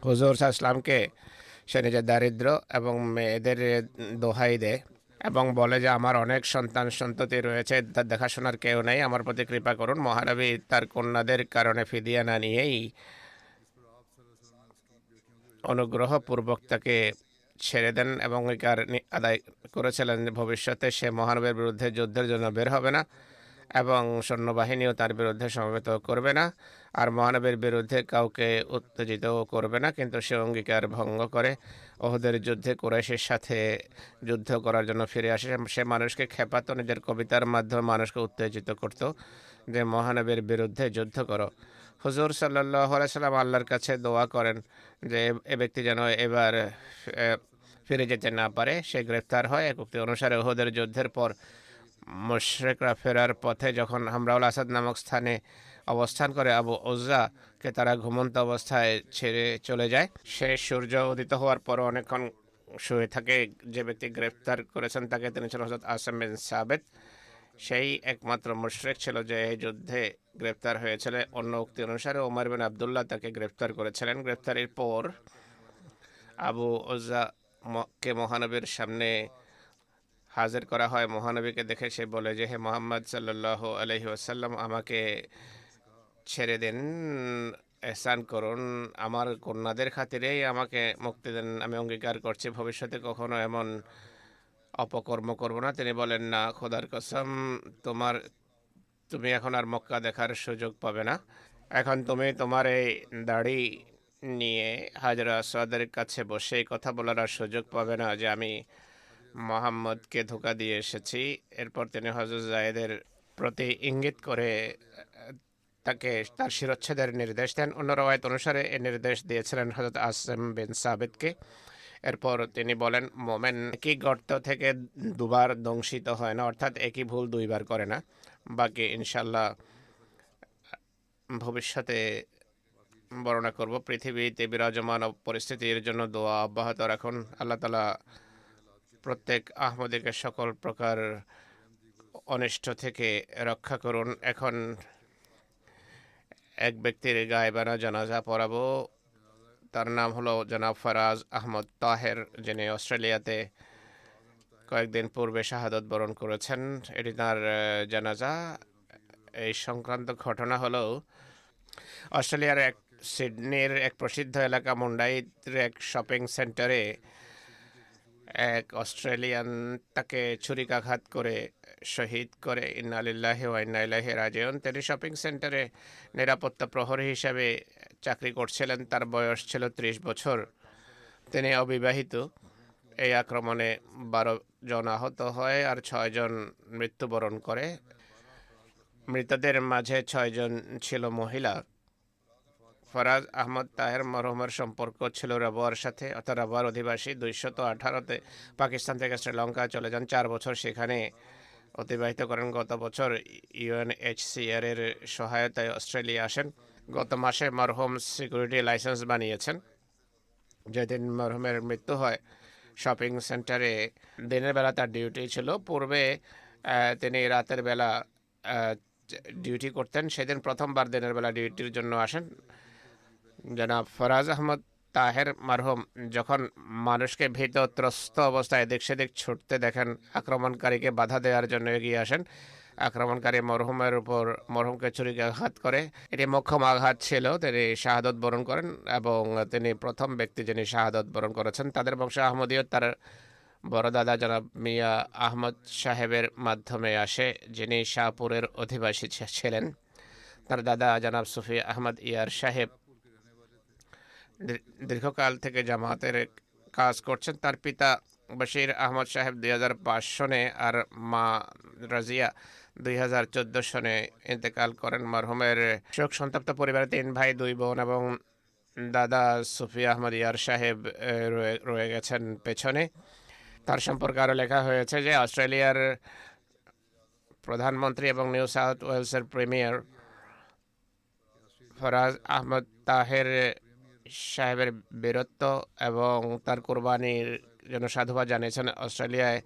হুজুর সাল্লাল্লাহু আলাইহি ওয়াসাল্লামকে সে নিজের দারিদ্র্য এবং মেয়েদের দোহাই দেয় এবং বলে যে আমার অনেক সন্তান সন্ততি রয়েছে, তার দেখাশোনার কেউ নেই, আমার প্রতি কৃপা করুন। মহানবী তার কন্যাদের কারণে ফিদিয়া না নিয়েই অনুগ্রহপূর্বক তাকে ছেড়ে দেন এবং আদায় করেছিলেন ভবিষ্যতে সে মহানবীর বিরুদ্ধে যুদ্ধের জন্য বের হবে না এবং সৈন্যবাহিনীও তার বিরুদ্ধে সমবেত করবে না আর মহানবীর বিরুদ্ধে কাউকে উত্তেজিত করবে না। কিন্তু সে অঙ্গীকার ভঙ্গ করে ওহুদের যুদ্ধে কুরাইশের সাথে যুদ্ধ করার জন্য ফিরে আসে। সে মানুষকে খেপাতো, নিজের কবিতার মাধ্যমে মানুষকে উত্তেজিত করত যে মহানবীর বিরুদ্ধে যুদ্ধ করো। হুজুর সাল্লাল্লাহু আলাইহি সাল্লাম আল্লাহর কাছে দোয়া করেন যে এ ব্যক্তি যেন এবার ফিরে যেতে না পারে। সে গ্রেফতার হয়। এক উক্তি অনুসারে ওহুদের যুদ্ধের পর মুশরিকরা ফেরার পথে যখন হামরাউল আসাদ নামক স্থানে অবস্থান করে আবু উজ্জাকে তারা ঘুমন্ত অবস্থায় ছেড়ে চলে যায়। সে সূর্য উদিত হওয়ার পর অনেকক্ষণ শুয়ে থাকে। যে ব্যক্তি গ্রেফতার করেছেন তাকে তিনি ছিলেন হযরত আসিম বিন সাবিত। সেই একমাত্র মুশরিক ছিল যে এই যুদ্ধে গ্রেফতার হয়েছিল। অন্য উক্তি অনুসারে ওমর বিন আব্দুল্লাহ তাকে গ্রেফতার করেছিলেন। গ্রেফতারের পর আবু উজ্জাকে মহানবীর সামনে হাজির করা হয়। মহানবীকে দেখে সে বলে যে, হে মোহাম্মদ সাল্লাল্লাহু আলাইহি ওয়াসাল্লাম, আমাকে ছেড়ে দিন, এহসান করুন, আমার কন্যাদের খাতিরেই আমাকে মুক্তি দেন, আমি অঙ্গীকার করছি ভবিষ্যতে কখনো এমন অপকর্ম করব না। তিনি বলেন, না, খোদার কসম, তুমি এখন আর মক্কা দেখার সুযোগ পাবে না। এখন তুমি তোমার এই দাড়ি নিয়ে হাজরা আসওয়াদের কাছে বসে কথা বলার আর সুযোগ পাবে না যে আমি মোহাম্মদকে ধোঁকা দিয়ে এসেছি। এরপর তিনি হযরত যায়েদের প্রতি ইঙ্গিত করে তাকে তার শিরচ্ছেদের নির্দেশ দেন। অন্য রওয়ায়াত অনুসারে এই নির্দেশ দিয়েছিলেন হযরত আসিম বিন সাবিতকে। এরপর তিনি বলেন, মোমেন একই গর্ত থেকে দুবার দংশিত হয় না, অর্থাৎ একই ভুল দুইবার করে না। বাকি ইনশাল্লাহ ভবিষ্যতে বর্ণনা করব। পৃথিবীতে বিরাজমান পরিস্থিতির জন্য দোয়া অব্যাহত রাখুন। আল্লাহ তাআলা প্রত্যেক আহমদীকে সকল প্রকার অনিষ্ট থেকে রক্ষা করুন। এখন এক ব্যক্তির গায়েবানা জানাজা পড়াবো। তার নাম হলো জনাব ফরাজ আহমদ তাহের, যিনি অস্ট্রেলিয়াতে কয়েকদিন পূর্বে শাহাদত বরণ করেছেন। এটি তার জানাজা। এই সংক্রান্ত ঘটনা হলো, অস্ট্রেলিয়ার সিডনির এক প্রসিদ্ধ এলাকা মুন্ডাইয়ের এক শপিং সেন্টারে এক অস্ট্রেলিয়ান তাকে ছুরিকাঘাত করে শহীদ করে। ইন্না লিল্লাহি ওয়া ইন্না ইলাইহি রাজিউন। তিনি শপিং সেন্টারে নিরাপত্তা প্রহরী হিসাবে চাকরি করছিলেন। তার বয়স ছিল 30 বছর। তিনি অবিবাহিত। এই আক্রমণে 12 জন আহত হয় আর 6 জন মৃত্যুবরণ করে। মৃতদের মাঝে 6 জন ছিল মহিলা। ফরাজ আহমদ তাহের মরহুমের সম্পর্ক ছিল রাবুয়ার সাথে, অর্থাৎ রাবুয়ার অধিবাসী। 218-তে পাকিস্তান থেকে শ্রীলঙ্কা চলে যান। 4 বছর সেখানে অতিবাহিত করেন। গত বছর UNHCR এর সহায়তায় অস্ট্রেলিয়া আসেন। গত মাসে মরহুম সিকিউরিটি লাইসেন্স বানিয়েছেন। যেদিন মরহুমের মৃত্যু হয়, শপিং সেন্টারে দিনের বেলা তার ডিউটি ছিল। পূর্বে তিনি রাতের বেলা ডিউটি করতেন। সেদিন প্রথমবার দিনের বেলা ডিউটির জন্য আসেন। জনাব ফরাজ আহমদ তাহের মরহুম যখন মানুষকে ভীতত্রস্ত অবস্থায় এদিক সেদিক ছুটতে দেখেন, আক্রমণকারীকে বাধা দেওয়ার জন্য এগিয়ে আসেন। আক্রমণকারী মরহুমকে ছুরিকাঘাত করে। এটি মোক্ষম আঘাত ছিল। তিনি শাহাদত বরণ করেন এবং তিনি প্রথম ব্যক্তি যিনি শাহাদত বরণ করেছেন। তাদের বংশ আহমদীয়ত তার বড় দাদা জনাব মিয়া আহমদ সাহেবের মাধ্যমে আসে, যিনি শাহপুরের অধিবাসী ছিলেন। তার দাদা জনাব সুফি আহমদ ইয়ার সাহেব দীর্ঘকাল থেকে জামায়াতের কাজ করছেন। তার পিতা বশির আহমদ সাহেব 2005 সনে আর মা রাজিয়া 2014 সনে ইন্তেকাল করেন। মরহুমের শোক সন্তপ্ত পরিবারে 3 ভাই 2 বোন এবং দাদা সুফি আহমদ ইয়ার সাহেব রয়ে গেছেন পেছনে। তার সম্পর্কে আরও লেখা হয়েছে যে অস্ট্রেলিয়ার প্রধানমন্ত্রী এবং নিউ সাউথ ওয়েলসের প্রিমিয়ার ফরাজ আহমদ তাহের সাহেবের বীরত্ব এবং তার কোরবানির জন্য সাধুবাদ জানিয়েছেন। অস্ট্রেলিয়ায়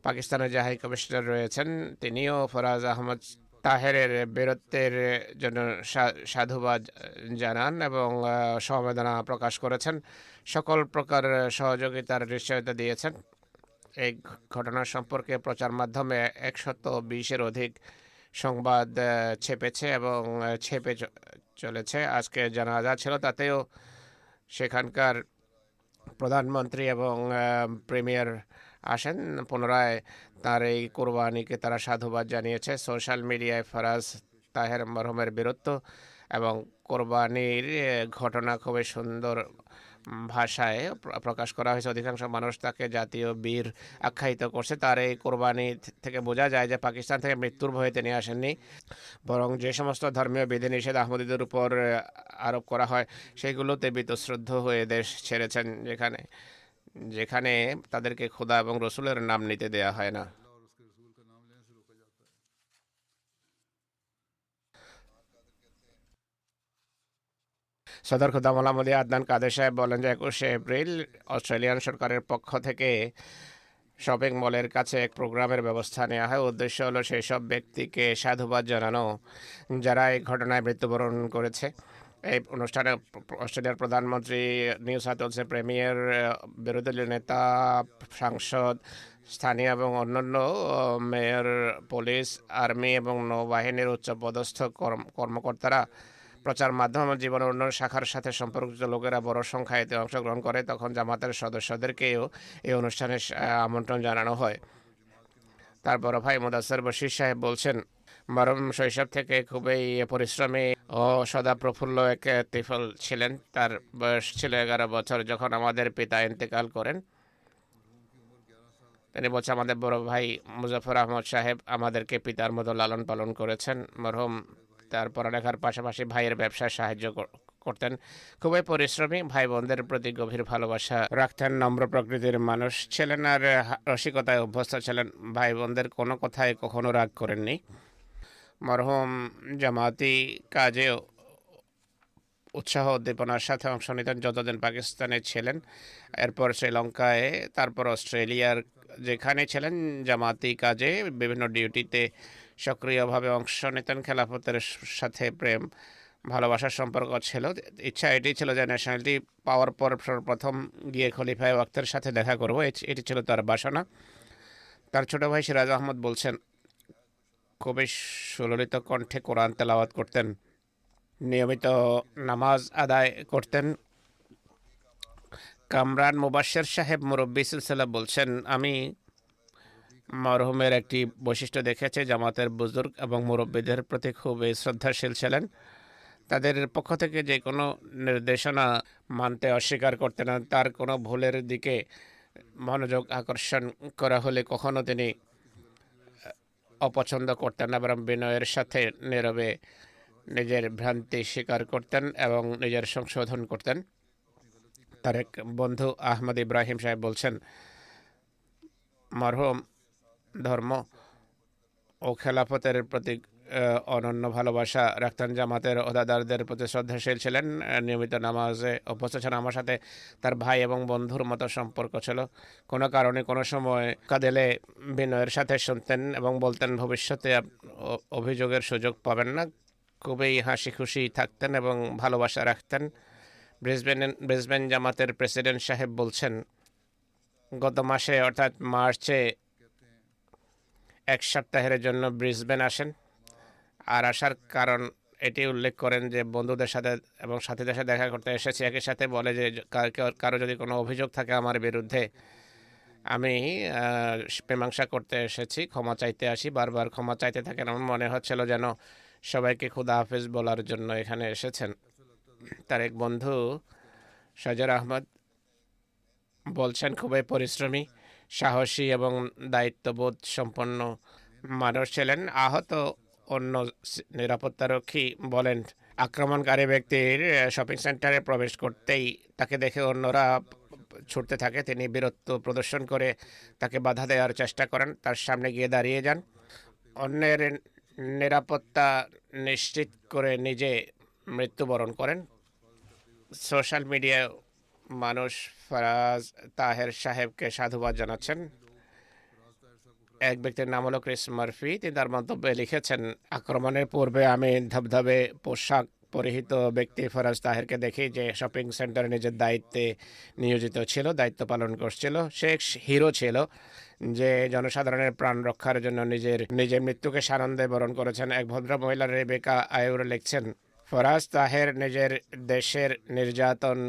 পাকিস্তানের যে হাই কমিশনার রয়েছেন, তিনিও ফরাজ আহমদ তাহেরের বীরত্বের জন্য সাধুবাদ জানান এবং সমবেদনা প্রকাশ করেছেন। সকল প্রকার সহযোগিতার নিশ্চয়তা দিয়েছেন। এই ঘটনা সম্পর্কে প্রচার মাধ্যমে 120-এর অধিক সংবাদ ছেপেছে এবং ছেপে চলেছে। আজকে জানাজা ছিল, তাতেও সেখানকার প্রধানমন্ত্রী এবং প্রিমিয়ার আসেন। পুনরায় তার এই কোরবানিকে তারা সাধুবাদ জানিয়েছে। সোশ্যাল মিডিয়ায় ফরাজ তাহের মরহুমের বীরত্ব এবং কোরবানির ঘটনা খুবই সুন্দর ভাষায় প্রকাশ করা হয়েছে। অধিকাংশ মানুষ তাকে জাতীয় বীর আখ্যায়িত করছে। তার এই কোরবানি থেকে বোঝা যায় যে পাকিস্তান থেকে মৃত্যুর ভয়ে তিনি আসেননি, বরং যে সমস্ত ধর্মীয় বিধিনিষেধ আহমদীদের উপর আরোপ করা হয় সেগুলোতে বীতশ্রদ্ধ হয়ে দেশ ছেড়েছেন, যেখানে তাদেরকে খোদা এবং রসুলের নাম নিতে দেয়া হয় না। সদর খুদা মোলামদি আদনান কাদের সাহেব বলেন যে 21শে এপ্রিল অস্ট্রেলিয়ান সরকারের পক্ষ থেকে শপিং মলের কাছে এক প্রোগ্রামের ব্যবস্থা নেওয়া হয়। উদ্দেশ্য হলো সেই সব ব্যক্তিকে সাধুবাদ জানানো যারা এই ঘটনায় মৃত্যুবরণ করেছে। এই অনুষ্ঠানে অস্ট্রেলিয়ার প্রধানমন্ত্রী, নিউ সাউথ ওয়েলসের প্রিমিয়ার, বিরোধী দলীয় নেতা, সাংসদ, স্থানীয় এবং অন্যান্য মেয়র, পুলিশ, আর্মি এবং নৌবাহিনীর উচ্চপদস্থ কর্মকর্তারা, প্রচার মাধ্যম এবং জীবনের অন্য শাখার সাথে সম্পর্কিত লোকেরা বড় সংখ্যায় এতে অংশগ্রহণ করে, তখন জামাতের সদস্যদেরকেও এই অনুষ্ঠানে আমন্ত্রণ জানানো হয়। তার বড় ভাই মুদাসসির বশির সাহেব বলছেন, মরহুম শৈশব থেকে খুবই পরিশ্রমী ও সদা প্রফুল্ল এক তিফল ছিলেন। তার বয়স ছিল 11 বছর যখন আমাদের পিতা ইন্তেকাল করেন। তিনি বলছেন, আমাদের বড় ভাই মুজাফর আহমদ সাহেব আমাদেরকে পিতার মতো লালন পালন করেছেন। মরহুম তার পড়ালেখার পাশাপাশি ভাইয়ের ব্যবসায় সাহায্য করতেন। খুবই পরিশ্রমী, ভাই বোনদের প্রতি গভীর ভালোবাসা রাখতেন, নম্র প্রকৃতির মানুষ ছিলেন আর রসিকতায় অভ্যস্ত ছিলেন। ভাই বোনদের কোনো কথায় কখনো রাগ করেননি। মরহুম জামাতি কাজেও উৎসাহ উদ্দীপনার সাথে অংশ নিতেন যতদিন পাকিস্তানে ছিলেন। এরপর শ্রীলঙ্কায়, তারপর অস্ট্রেলিয়ার, যেখানে ছিলেন জামাতি কাজে বিভিন্ন ডিউটিতে সক্রিয়ভাবে অংশ নিতেন। খেলাফতের সাথে প্রেম ভালোবাসার সম্পর্ক ছিল। ইচ্ছা এটি ছিল যে ন্যাশনালিটি পাওয়ার পর প্রথম গিয়ে খলিফায়ে ওয়াক্তের সাথে দেখা করব, এটি ছিল তার বাসনা। তার ছোট ভাই সিরাজ আহমদ বলছেন, খুবই সুললিত কণ্ঠে কোরআন তেলাওয়াত করতেন, নিয়মিত নামাজ আদায় করতেন। কামরান মুবাশশির সাহেব মুরব্বী সিলসিলা বলছেন, আমি মরহুমের একটি বৈশিষ্ট্য দেখেছি, জামাতের বুজুর্গ এবং মুরব্বীদের প্রতি খুবই শ্রদ্ধাশীল ছিলেন। তাদের পক্ষ থেকে যে কোনো নির্দেশনা মানতে অস্বীকার করতেন না। তার কোনো ভুলের দিকে মনোযোগ আকর্ষণ করা হলে কখনো তিনি অপছন্দ করতেন না, বরং বিনয়ের সাথে নীরবে নিজের ভ্রান্তি স্বীকার করতেন এবং নিজের সংশোধন করতেন। তার এক বন্ধু আহমদ ইব্রাহিম সাহেব বলছেন, মরহুম ধর্ম ও খেলাফতের প্রতি অনন্য ভালোবাসা রাখতেন, জামাতের ওহদাদারদের প্রতি শ্রদ্ধাশীল ছিলেন, নিয়মিত নামাজে অভ্যস্ত ছিলেন। আমার সাথে তার ভাই এবং বন্ধুর মতো সম্পর্ক ছিল। কোনো কারণে কোনো সময় কাঁদেলে বিনয়ের সাথে শুনতেন এবং বলতেন, ভবিষ্যতে অভিযোগের সুযোগ পাবেন না। খুবই হাসি খুশি থাকতেন এবং ভালোবাসা রাখতেন। ব্রিসবেন জামাতের প্রেসিডেন্ট সাহেব বলছেন, গত মাসে অর্থাৎ মার্চে 1 সপ্তাহের জন্য ব্রিসবেন আসেন। আর আসার কারণ এটি উল্লেখ করেন যে বন্ধুদের সাথে এবং সাথীদের সাথে দেখা করতে এসেছি। একই সাথে বলে যে কারো যদি কোনো অভিযোগ থাকে আমার বিরুদ্ধে, আমি মীমাংসা করতে এসেছি, ক্ষমা চাইতে আসি। বারবার ক্ষমা চাইতে থাকেন। আমার মনে হচ্ছিল যেন সবাইকে খুদা হাফেজ বলার জন্য এখানে এসেছেন। তার এক বন্ধু সাজার আহমদ বলছেন, খুবই পরিশ্রমী, সাহসী এবং দায়িত্ববোধ সম্পন্ন মানুষ ছিলেন। আহত অন্য নিরাপত্তারক্ষী বলেন, আক্রমণকারী ব্যক্তির শপিং সেন্টারে প্রবেশ করতেই তাকে দেখে অন্যরা ছুটতে থাকে। তিনি বীরত্ব প্রদর্শন করে তাকে বাধা দেওয়ার চেষ্টা করেন, তার সামনে গিয়ে দাঁড়িয়ে যান, অন্যের নিরাপত্তা নিশ্চিত করে নিজে মৃত্যুবরণ করেন। সোশ্যাল মিডিয়ায় মানুষ ফরাজ তাহের সাহেবকে সাধুবাদ জানাচ্ছেন। এক ব্যক্তির নাম হলো ক্রিস মার্ফি। তিনি তার মন্তব্যে লিখেছেন, আক্রমণের পূর্বে আমি ধবধবে পোশাক পরিহিত ব্যক্তি ফরাজ তাহেরকে দেখি, যে শপিং সেন্টারে নিজের দায়িত্বে নিয়োজিত ছিল, দায়িত্ব পালন করছিল। সে এক হিরো ছিল যে জনসাধারণের প্রাণ রক্ষার জন্য নিজের মৃত্যুকে সানন্দে বরণ করেছেন। এক ভদ্র মহিলা রেবেকা আয়ুর লিখছেন, ফরাজ তাহের নিজের দেশের নির্যাতন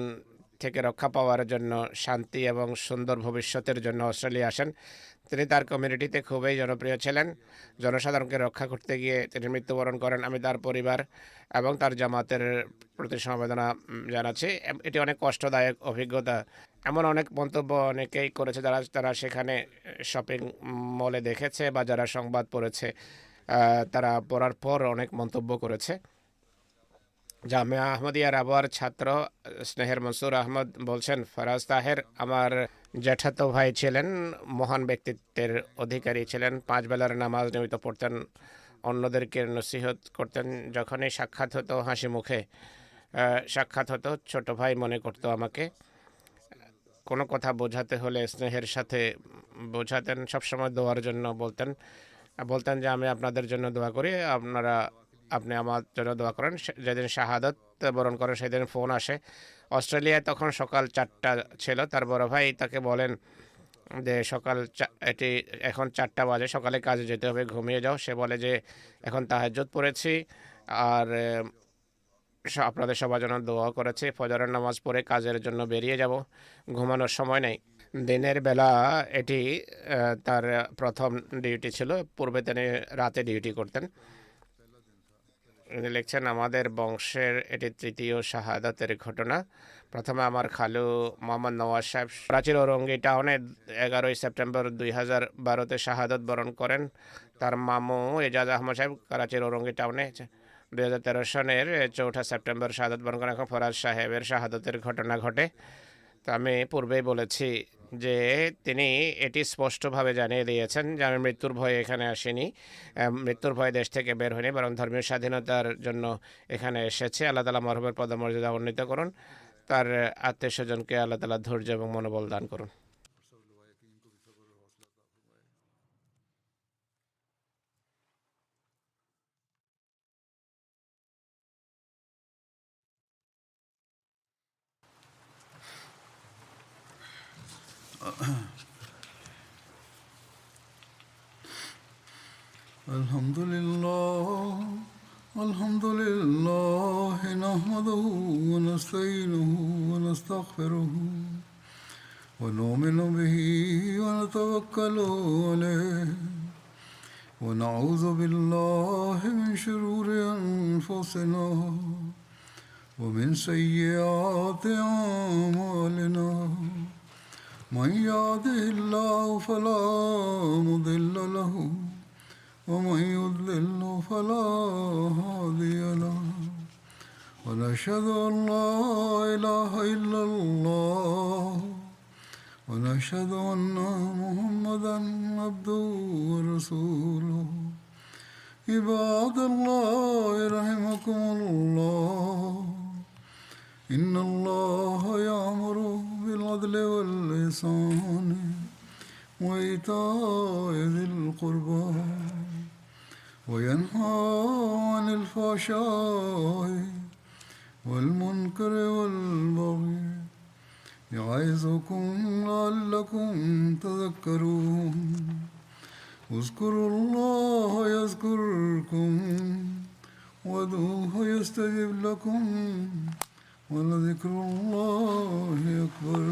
থেকে রক্ষা পাওয়ার জন্য, শান্তি এবং সুন্দর ভবিষ্যতের জন্য অস্ট্রেলিয়া আসেন। তিনি তার কমিউনিটিতে খুবই জনপ্রিয় ছিলেন। জনসাধারণকে রক্ষা করতে গিয়ে তিনি মৃত্যুবরণ করেন। আমি তার পরিবার এবং তার জামাতের প্রতি সমবেদনা জানাচ্ছি। এটি অনেক কষ্টদায়ক অভিজ্ঞতা। এমন অনেক মন্তব্য অনেকেই করেছে তারা সেখানে শপিং মলে দেখেছে বা যারা সংবাদ পড়েছে, তারা পড়ার পর অনেক মন্তব্য করেছে। জামিয়া আহমদিয়ার আবহাওয়ার ছাত্র স্নেহের মনসুর আহমদ বলছেন, ফরাজ তাহের আমার জ্যাঠাতো ভাই ছিলেন, মহান ব্যক্তিত্বের অধিকারী ছিলেন। 5 বেলার নামাজ নিয়মিত পড়তেন, অন্যদেরকে নসিহত করতেন। যখনই সাক্ষাৎ হতো হাসি মুখে সাক্ষাৎ হতো, ছোট ভাই মনে করতো আমাকে। কোনো কথা বোঝাতে হলে স্নেহের সাথে বোঝাতেন। সবসময় দোয়ার জন্য বলতেন যে আমি আপনাদের জন্য দোয়া করি, আপনি আমার জন্য দোয়া করেন। যেদিন শাহাদত বরণ করেন সেদিন ফোন আসে। অস্ট্রেলিয়ায় তখন সকাল 4টা ছিল। তার বড় ভাই তাকে বলেন, যে এটি এখন 4টা বাজে, সকালে কাজে যেতে হবে, ঘুমিয়ে যাও। সে বলে যে এখন তাহাজ্জুদ পড়েছি আর আপনাদের সবার জন্য দোয়া করেছি, ফজরের নামাজ পড়ে কাজের জন্য বেরিয়ে যাব, ঘুমানোর সময় নেই। দিনের বেলা এটি তার প্রথম ডিউটি ছিল, পূর্বে তিনি রাতে ডিউটি করতেন। উনি লিখছেন, আমাদের বংশের এটি তৃতীয় শাহাদাতের ঘটনা। প্রথমে আমার খালু মোহাম্মদ নওয়াজ সাহেব করাচির ঔরঙ্গি টাউনে 11ই সেপ্টেম্বর 2012-তে শাহাদত বরণ করেন। তার মামু এজাজ আহমদ সাহেব করাচির ঔরঙ্গি টাউনে 2013 সনের 4 সেপ্টেম্বর শাহাদত বরণ করেন। এখন ফরাজ সাহেবের শাহাদতের ঘটনা ঘটে। তো আমি পূর্বেই বলেছি যে তিনি এটি স্পষ্টভাবে জানিয়ে দিয়েছেন যে আমি মৃত্যুর ভয়ে এখানে আসিনি, মৃত্যুর ভয়ে দেশ থেকে বের হইনি, বরং ধর্মীয় স্বাধীনতার জন্য এখানে এসেছে। আল্লাহ তাআলা মরহুমের পদমর্যাদা উন্নীত করুন, তার আত্মীয় স্বজনকে আল্লাহ তাআলা ধৈর্য এবং মনোবল দান করুন। الحمد لله نحمده ونستعينه ونستغفره ونؤمن به ونتوكل عليه ونعوذ بالله من شرور أنفسنا ومن سيئات أعمالنا من يهده الله فلا مضل له ومن يضلل فلا هادي له ونشهد أن لا إله إلا الله ونشهد أن محمدا عبده ورسوله عباد الله رحمكم الله إن الله يأمر بالعدل والإحسان وإيتاء ذي القربى وينهى عن الفحشاء والمنكر والبغي يعظكم لعلكم تذكرون اذكروا الله يذكركم وادعوه يستجب لكم ولذكر الله أكبر.